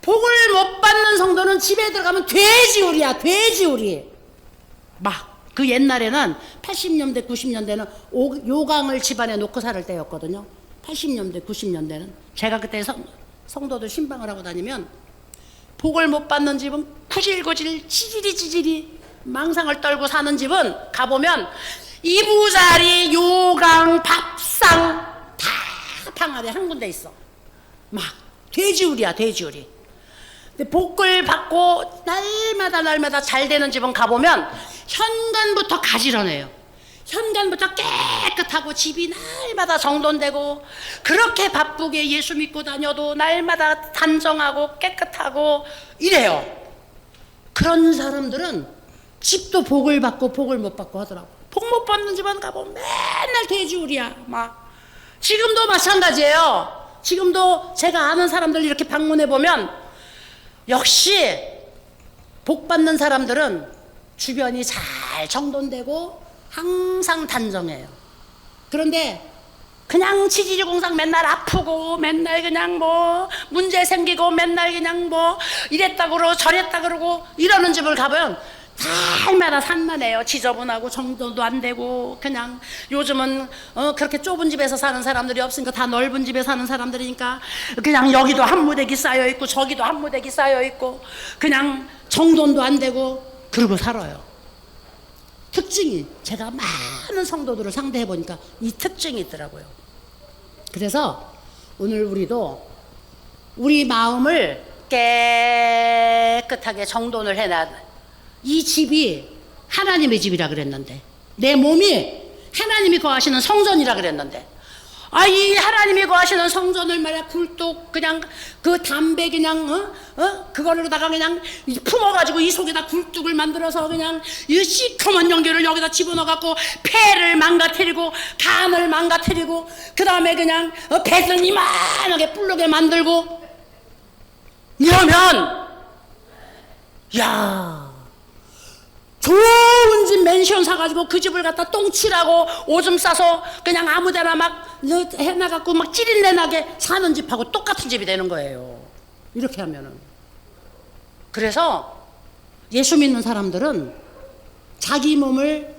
복을 못 받는 성도는 집에 들어가면 돼지우리야. 돼지우리. 막 그 옛날에는 80년대 90년대는 요강을 집안에 놓고 살 때였거든요. 80년대 90년대는 제가 그때 성도들 신방을 하고 다니면 복을 못 받는 집은 구질구질 지지리 망상을 떨고 사는 집은 가보면 이부자리 요강 밥상 다 방 안에 한 군데 있어. 막 돼지우리야. 돼지우리. 근데 복을 받고 날마다 잘 되는 집은 가보면 현관부터 가지런해요. 현관부터 깨끗하고 집이 날마다 정돈되고 그렇게 바쁘게 예수 믿고 다녀도 날마다 단정하고 깨끗하고 이래요. 그런 사람들은 집도 복을 받고 복을 못 받고 하더라고. 복 못 받는 집안 가보면 맨날 돼지우리야. 막 지금도 마찬가지예요. 지금도 제가 아는 사람들 이렇게 방문해 보면 역시 복 받는 사람들은 주변이 잘 정돈되고 항상 단정해요. 그런데 그냥 치질공상 맨날 아프고 맨날 그냥 뭐 문제 생기고 맨날 그냥 뭐 이랬다 그러고 저랬다 그러고 이러는 집을 가보면 날마다 산만해요. 지저분하고 정돈도 안 되고 그냥 요즘은 그렇게 좁은 집에서 사는 사람들이 없으니까 다 넓은 집에 사는 사람들이니까 그냥 여기도 한 무대기 쌓여 있고 저기도 한 무대기 쌓여 있고 그냥 정돈도 안 되고 그러고 살아요. 특징이 제가 많은 성도들을 상대해 보니까 이 특징이 있더라고요. 그래서 오늘 우리도 우리 마음을 깨끗하게 정돈을 해놔. 이 집이 하나님의 집이라 그랬는데 내 몸이 하나님이 거하시는 성전이라 그랬는데 이 하나님이 거하시는 성전을 말이야 굴뚝 그냥 그 담배 그냥 그거로다가 그냥 품어가지고 이 속에다 굴뚝을 만들어서 그냥 이 시커먼 연기를 여기다 집어넣어갖고 폐를 망가뜨리고 간을 망가뜨리고 그 다음에 그냥 배를 이만하게 불르게 만들고 이러면 야 좋은 집 맨션 사가지고 그 집을 갖다 똥칠하고 오줌 싸서 그냥 아무데나 막 해놔갖고 막 찌린내나게 사는 집하고 똑같은 집이 되는 거예요. 이렇게 하면은. 그래서 예수 믿는 사람들은 자기 몸을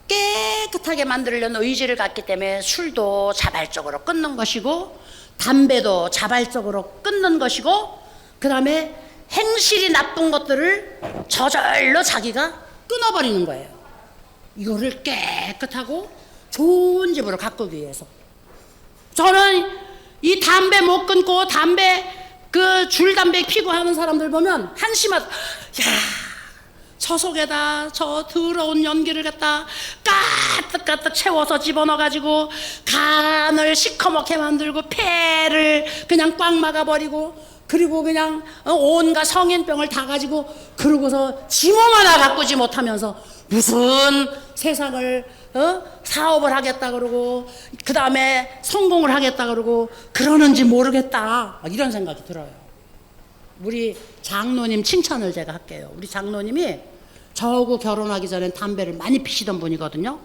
깨끗하게 만들려는 의지를 갖기 때문에 술도 자발적으로 끊는 것이고 담배도 자발적으로 끊는 것이고 그 다음에 행실이 나쁜 것들을 저절로 자기가 끊어버리는 거예요. 이거를 깨끗하고 좋은 집으로 가꾸기 위해서. 저는 이 담배 못 끊고 담배 그 줄담배 피고 하는 사람들 보면 한심하다. 야 저 속에다 저 더러운 연기를 갖다 가득가득 채워서 집어넣어가지고 간을 시커멓게 만들고 폐를 그냥 꽉 막아버리고, 그리고 그냥 온갖 성인병을 다 가지고, 그러고서 지 몸 하나 가꾸지 못하면서 무슨 세상을 사업을 하겠다 그러고 그 다음에 성공을 하겠다 그러고 그러는지 모르겠다, 이런 생각이 들어요. 우리 장로님 칭찬을 제가 할게요. 우리 장로님이 저하고 결혼하기 전엔 담배를 많이 피시던 분이거든요.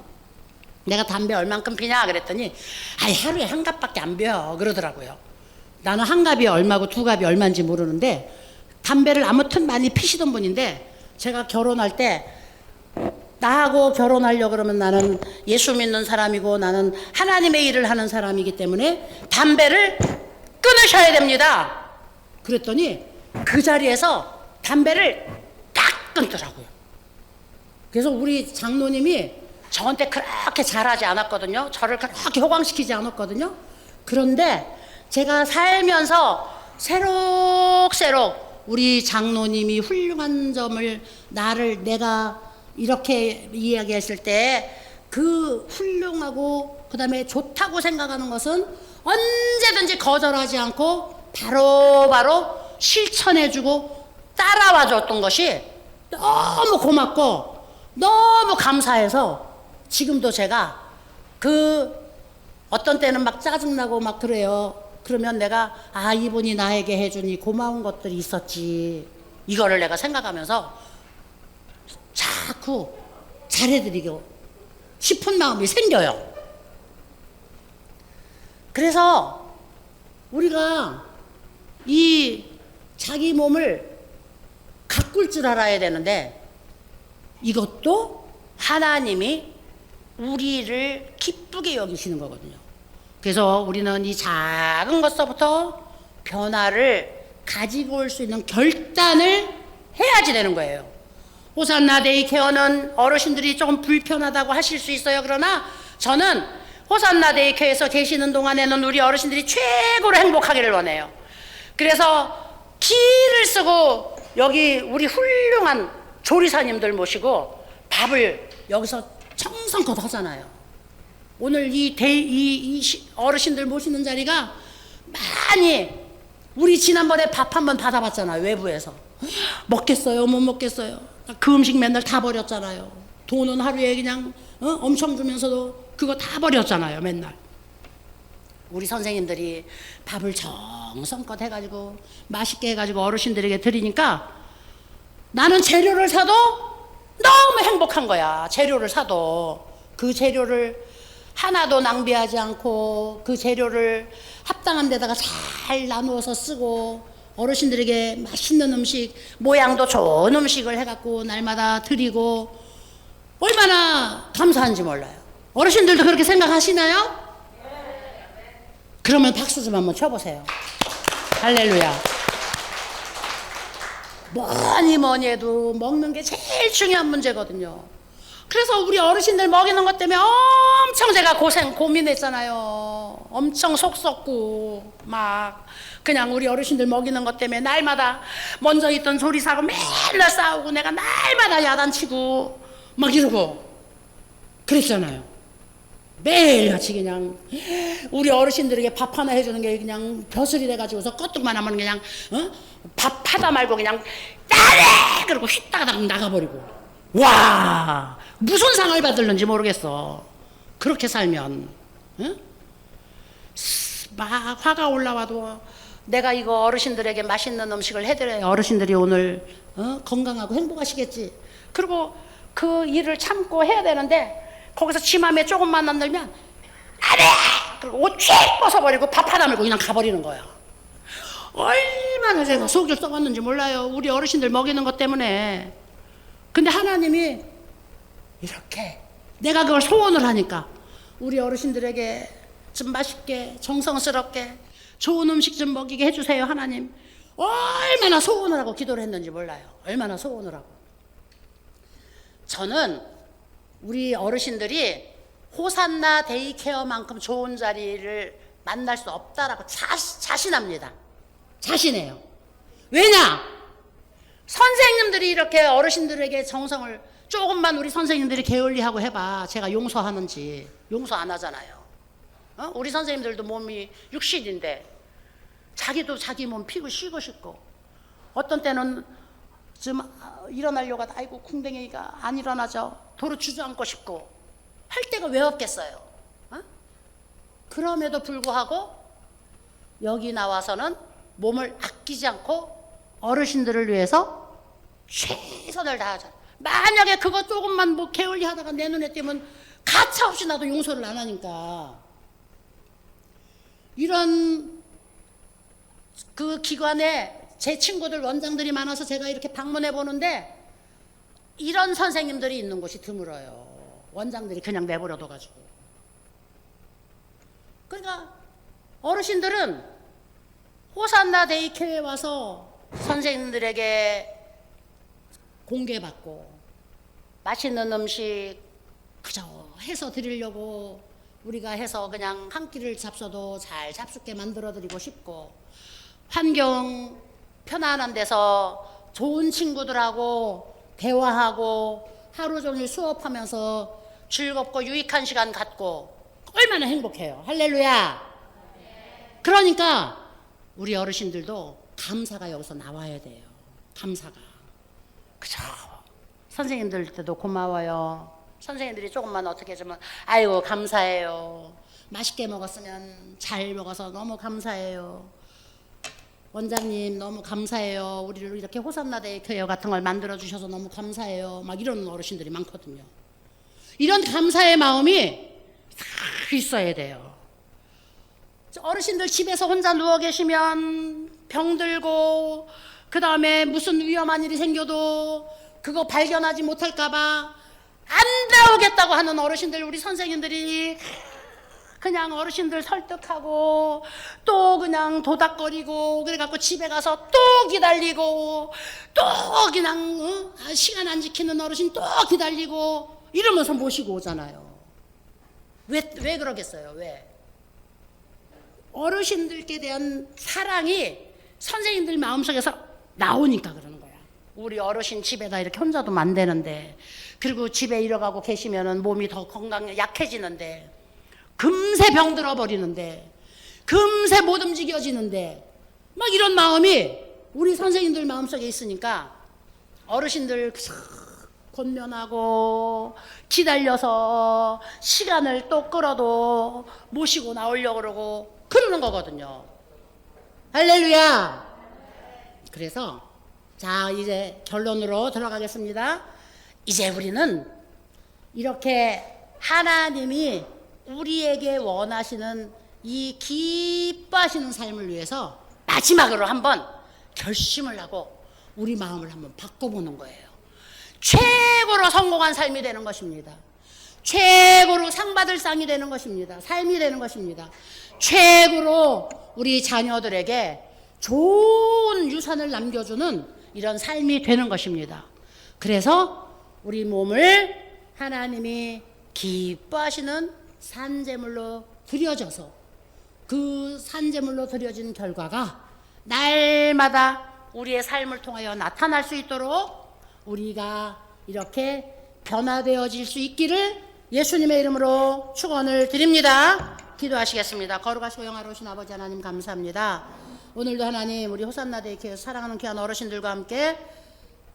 내가 담배 얼만큼 피냐 그랬더니 아이 하루에 한 갑밖에 안 피워 그러더라고요. 나는 한 갑이 얼마고 두 갑이 얼마인지 모르는데 담배를 아무튼 많이 피시던 분인데, 제가 결혼할 때 나하고 결혼하려고 그러면 나는 예수 믿는 사람이고 나는 하나님의 일을 하는 사람이기 때문에 담배를 끊으셔야 됩니다. 그랬더니 그 자리에서 담배를 딱 끊더라고요. 그래서 우리 장로님이 저한테 그렇게 잘하지 않았거든요. 저를 그렇게 호강시키지 않았거든요. 그런데 제가 살면서 새록새록 우리 장로님이 훌륭한 점을 내가 이렇게 이야기했을 때 그 훌륭하고 그 다음에 좋다고 생각하는 것은 언제든지 거절하지 않고 바로바로 실천해주고 따라와줬던 것이 너무 고맙고 너무 감사해서 지금도 제가 어떤 때는 막 짜증나고 막 그래요. 그러면 내가 이분이 나에게 해주니 고마운 것들이 있었지, 이거를 내가 생각하면서 자꾸 잘해드리고 싶은 마음이 생겨요. 그래서 우리가 이 자기 몸을 가꿀 줄 알아야 되는데, 이것도 하나님이 우리를 기쁘게 여기시는 거거든요. 그래서 우리는 이 작은 것서부터 변화를 가지고 올 수 있는 결단을 해야지 되는 거예요. 호산나 데이케어는 어르신들이 조금 불편하다고 하실 수 있어요. 그러나 저는 호산나 데이케어에서 계시는 동안에는 우리 어르신들이 최고로 행복하기를 원해요. 그래서 기를 쓰고 여기 우리 훌륭한 조리사님들 모시고 밥을 여기서 정성껏 하잖아요. 오늘 이 어르신들 모시는 자리가 많이, 우리 지난번에 밥 한번 받아봤잖아요. 외부에서. 먹겠어요? 못 먹겠어요? 그 음식 맨날 다 버렸잖아요. 돈은 하루에 그냥 엄청 주면서도 그거 다 버렸잖아요. 맨날. 우리 선생님들이 밥을 정성껏 해가지고 맛있게 해가지고 어르신들에게 드리니까 나는 재료를 사도 너무 행복한 거야. 재료를 사도 그 재료를 하나도 낭비하지 않고 그 재료를 합당한 데다가 잘 나누어서 쓰고 어르신들에게 맛있는 음식, 모양도 좋은 음식을 해갖고 날마다 드리고 얼마나 감사한지 몰라요. 어르신들도 그렇게 생각하시나요? 그러면 박수 좀 한번 쳐보세요. 할렐루야. 뭐니 해도 먹는 게 제일 중요한 문제거든요. 그래서 우리 어르신들 먹이는 것 때문에 엄청 제가 고민했잖아요. 엄청 속 썩고 막 그냥 우리 어르신들 먹이는 것 때문에 날마다 먼저 있던 조리사하고 맨날 싸우고 내가 날마다 야단치고 막 이러고 그랬잖아요. 매일같이 그냥 우리 어르신들에게 밥 하나 해주는 게 그냥 벼슬이 돼가지고서 껐뚝만 하면 그냥 밥 하다 말고 그냥 따래 그러고 휘따가닥 나가버리고, 와 무슨 상을 받을는지 모르겠어. 그렇게 살면 막 화가 올라와도 내가 이거 어르신들에게 맛있는 음식을 해드려야 어르신들이 오늘 건강하고 행복하시겠지. 그리고 그 일을 참고 해야 되는데 거기서 지 맘에 조금만 안 들면 안해! 그리고 옷 쫙 벗어버리고 밥 하나 말고 그냥 가버리는 거야. 얼마나 제가 속을 썩었는지 몰라요. 우리 어르신들 먹이는 것 때문에. 근데 하나님이 이렇게 내가 그걸 소원을 하니까 우리 어르신들에게 좀 맛있게 정성스럽게 좋은 음식 좀 먹이게 해주세요 하나님. 얼마나 소원을 하고 기도를 했는지 몰라요. 얼마나 소원을 하고. 저는 우리 어르신들이 호산나 데이케어만큼 좋은 자리를 만날 수 없다라고 자신합니다. 자신해요. 왜냐? 선생님들이 이렇게 어르신들에게 정성을 조금만 우리 선생님들이 게을리하고 해봐. 제가 용서하는지. 용서 안 하잖아요. 우리 선생님들도 몸이 육신인데 자기도 자기 몸 피고 쉬고 싶고 어떤 때는 좀 일어나려고 하다 아이고 궁뎅이가 안 일어나죠. 도로 주저앉고 싶고 할 때가 왜 없겠어요. 그럼에도 불구하고 여기 나와서는 몸을 아끼지 않고 어르신들을 위해서 최선을 다하잖아요. 만약에 그거 조금만 뭐 게을리 하다가 내 눈에 띄면 가차없이 나도 용서를 안 하니까 이런 그 기관에 제 친구들 원장들이 많아서 제가 이렇게 방문해 보는데 이런 선생님들이 있는 곳이 드물어요. 원장들이 그냥 내버려 둬가지고. 그러니까 어르신들은 호산나 데이케어에 와서 선생님들에게 공개받고 맛있는 음식 그저 해서 드리려고 우리가 해서 그냥 한 끼를 잡숴도 잘 잡숫게 만들어 드리고 싶고 환경 편안한 데서 좋은 친구들하고 대화하고 하루 종일 수업하면서 즐겁고 유익한 시간 갖고 얼마나 행복해요. 할렐루야. 그러니까 우리 어르신들도 감사가 여기서 나와야 돼요. 감사가. 그죠? 선생님들한테도 고마워요. 선생님들이 조금만 어떻게 해주면 아이고 감사해요. 맛있게 먹었으면 잘 먹어서 너무 감사해요. 원장님 너무 감사해요. 우리를 이렇게 호산나 데이케어 같은 걸 만들어 주셔서 너무 감사해요. 막 이런 어르신들이 많거든요. 이런 감사의 마음이 다 있어야 돼요. 어르신들 집에서 혼자 누워 계시면 병들고 그 다음에 무슨 위험한 일이 생겨도 그거 발견하지 못할까봐 안 나오겠다고 하는 어르신들 우리 선생님들이 그냥 어르신들 설득하고 또 그냥 도닥거리고 그래갖고 집에 가서 또 기다리고 또 그냥 시간 안 지키는 어르신 또 기다리고 이러면서 모시고 오잖아요. 왜 그러겠어요? 왜? 어르신들께 대한 사랑이 선생님들 마음속에서 나오니까 그러는 거야. 우리 어르신 집에다 이렇게 혼자도 만드는데 그리고 집에 일어가고 계시면은 몸이 더 건강해 약해지는데 금세 병들어 버리는데 금세 못 움직여지는데 막 이런 마음이 우리 선생님들 마음속에 있으니까 어르신들 권면하고 기다려서 시간을 또 끌어도 모시고 나오려고 그러고 그러는 거거든요. 할렐루야. 그래서 자 이제 결론으로 들어가겠습니다. 이제 우리는 이렇게 하나님이 우리에게 원하시는 이 기뻐하시는 삶을 위해서 마지막으로 한번 결심을 하고 우리 마음을 한번 바꿔보는 거예요. 최고로 성공한 삶이 되는 것입니다. 최고로 상 받을 상이 되는 것입니다. 삶이 되는 것입니다. 최고로 우리 자녀들에게 좋은 유산을 남겨주는 이런 삶이 되는 것입니다. 그래서 우리 몸을 하나님이 기뻐하시는 산제물로 드려져서 그 산제물로 드려진 결과가 날마다 우리의 삶을 통하여 나타날 수 있도록 우리가 이렇게 변화되어질 수 있기를 예수님의 이름으로 축원을 드립니다. 기도하시겠습니다. 거룩하시고 영화로우신 아버지 하나님 감사합니다. 오늘도 하나님 우리 호산나 데이케어 사랑하는 귀한 어르신들과 함께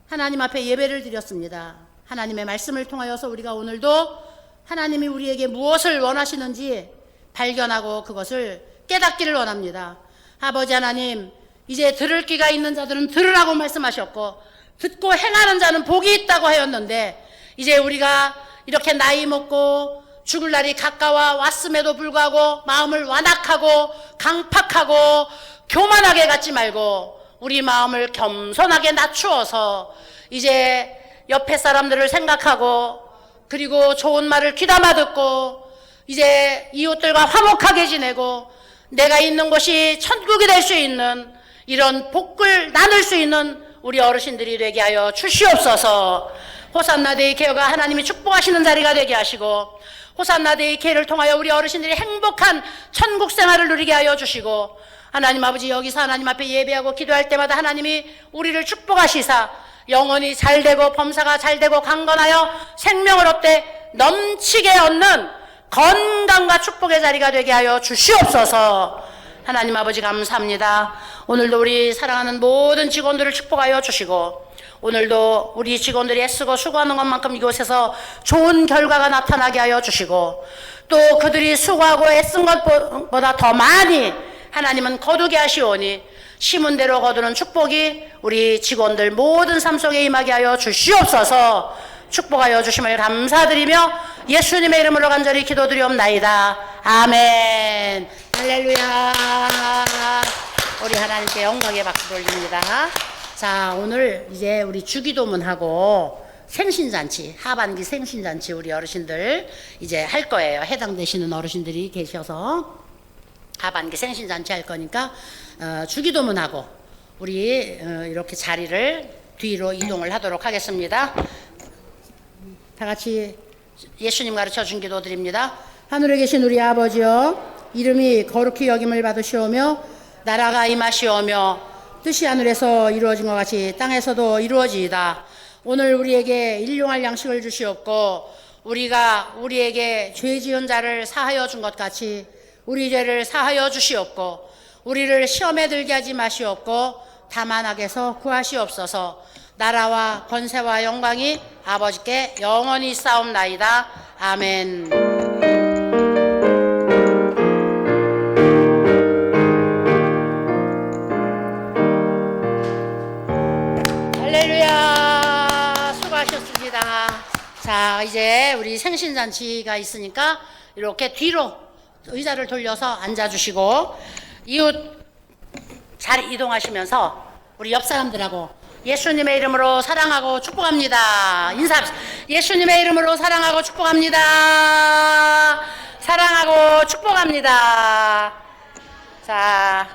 하나님 앞에 예배를 드렸습니다. 하나님의 말씀을 통하여서 우리가 오늘도 하나님이 우리에게 무엇을 원하시는지 발견하고 그것을 깨닫기를 원합니다. 아버지 하나님 이제 들을 귀가 있는 자들은 들으라고 말씀하셨고 듣고 행하는 자는 복이 있다고 하였는데 이제 우리가 이렇게 나이 먹고 죽을 날이 가까워 왔음에도 불구하고 마음을 완악하고 강팍하고 교만하게 갖지 말고 우리 마음을 겸손하게 낮추어서 이제 옆에 사람들을 생각하고 그리고 좋은 말을 귀담아 듣고 이제 이웃들과 화목하게 지내고 내가 있는 곳이 천국이 될 수 있는 이런 복을 나눌 수 있는 우리 어르신들이 되게 하여 주시옵소서. 호산나 데이케어가 하나님이 축복하시는 자리가 되게 하시고 호산나 데이케어를 통하여 우리 어르신들이 행복한 천국 생활을 누리게 하여 주시고 하나님 아버지, 여기서 하나님 앞에 예배하고 기도할 때마다 하나님이 우리를 축복하시사 영혼이 잘되고 범사가 잘되고 강건하여 생명을 얻되 넘치게 얻는 건강과 축복의 자리가 되게 하여 주시옵소서. 하나님 아버지 감사합니다. 오늘도 우리 사랑하는 모든 직원들을 축복하여 주시고, 오늘도 우리 직원들이 애쓰고 수고하는 것만큼 이곳에서 좋은 결과가 나타나게 하여 주시고, 또 그들이 수고하고 애쓴 것보다 더 많이 하나님은 거두게 하시오니 심은 대로 거두는 축복이 우리 직원들 모든 삶 속에 임하게 하여 주시옵소서. 축복하여 주심을 감사드리며 예수님의 이름으로 간절히 기도드리옵나이다. 아멘. 할렐루야. 우리 하나님께 영광의 박수 돌립니다. 자, 오늘 이제 우리 주기도문하고 생신잔치, 하반기 생신잔치 우리 어르신들 이제 할 거예요. 해당되시는 어르신들이 계셔서 하반기 생신잔치 할 거니까 주기도문하고 우리 이렇게 자리를 뒤로 이동을 하도록 하겠습니다. 다 같이 예수님 가르쳐 준 기도 드립니다. 하늘에 계신 우리 아버지여, 이름이 거룩히 여김을 받으시오며 나라가 임하시오며 뜻이 하늘에서 이루어진 것 같이 땅에서도 이루어지이다. 오늘 우리에게 일용할 양식을 주시옵고, 우리가 우리에게 죄 지은 자를 사하여 준 것 같이 우리 죄를 사하여 주시옵고, 우리를 시험에 들게 하지 마시옵고 다만 악에서 구하시옵소서. 나라와 권세와 영광이 아버지께 영원히 싸움나이다. 아멘. 할렐루야. 수고하셨습니다. 자, 이제 우리 생신잔치가 있으니까 이렇게 뒤로 의자를 돌려서 앉아주시고, 이웃 자리 이동하시면서 우리 옆 사람들하고 예수님의 이름으로 사랑하고 축복합니다. 인사합시다. 예수님의 이름으로 사랑하고 축복합니다. 사랑하고 축복합니다. 자,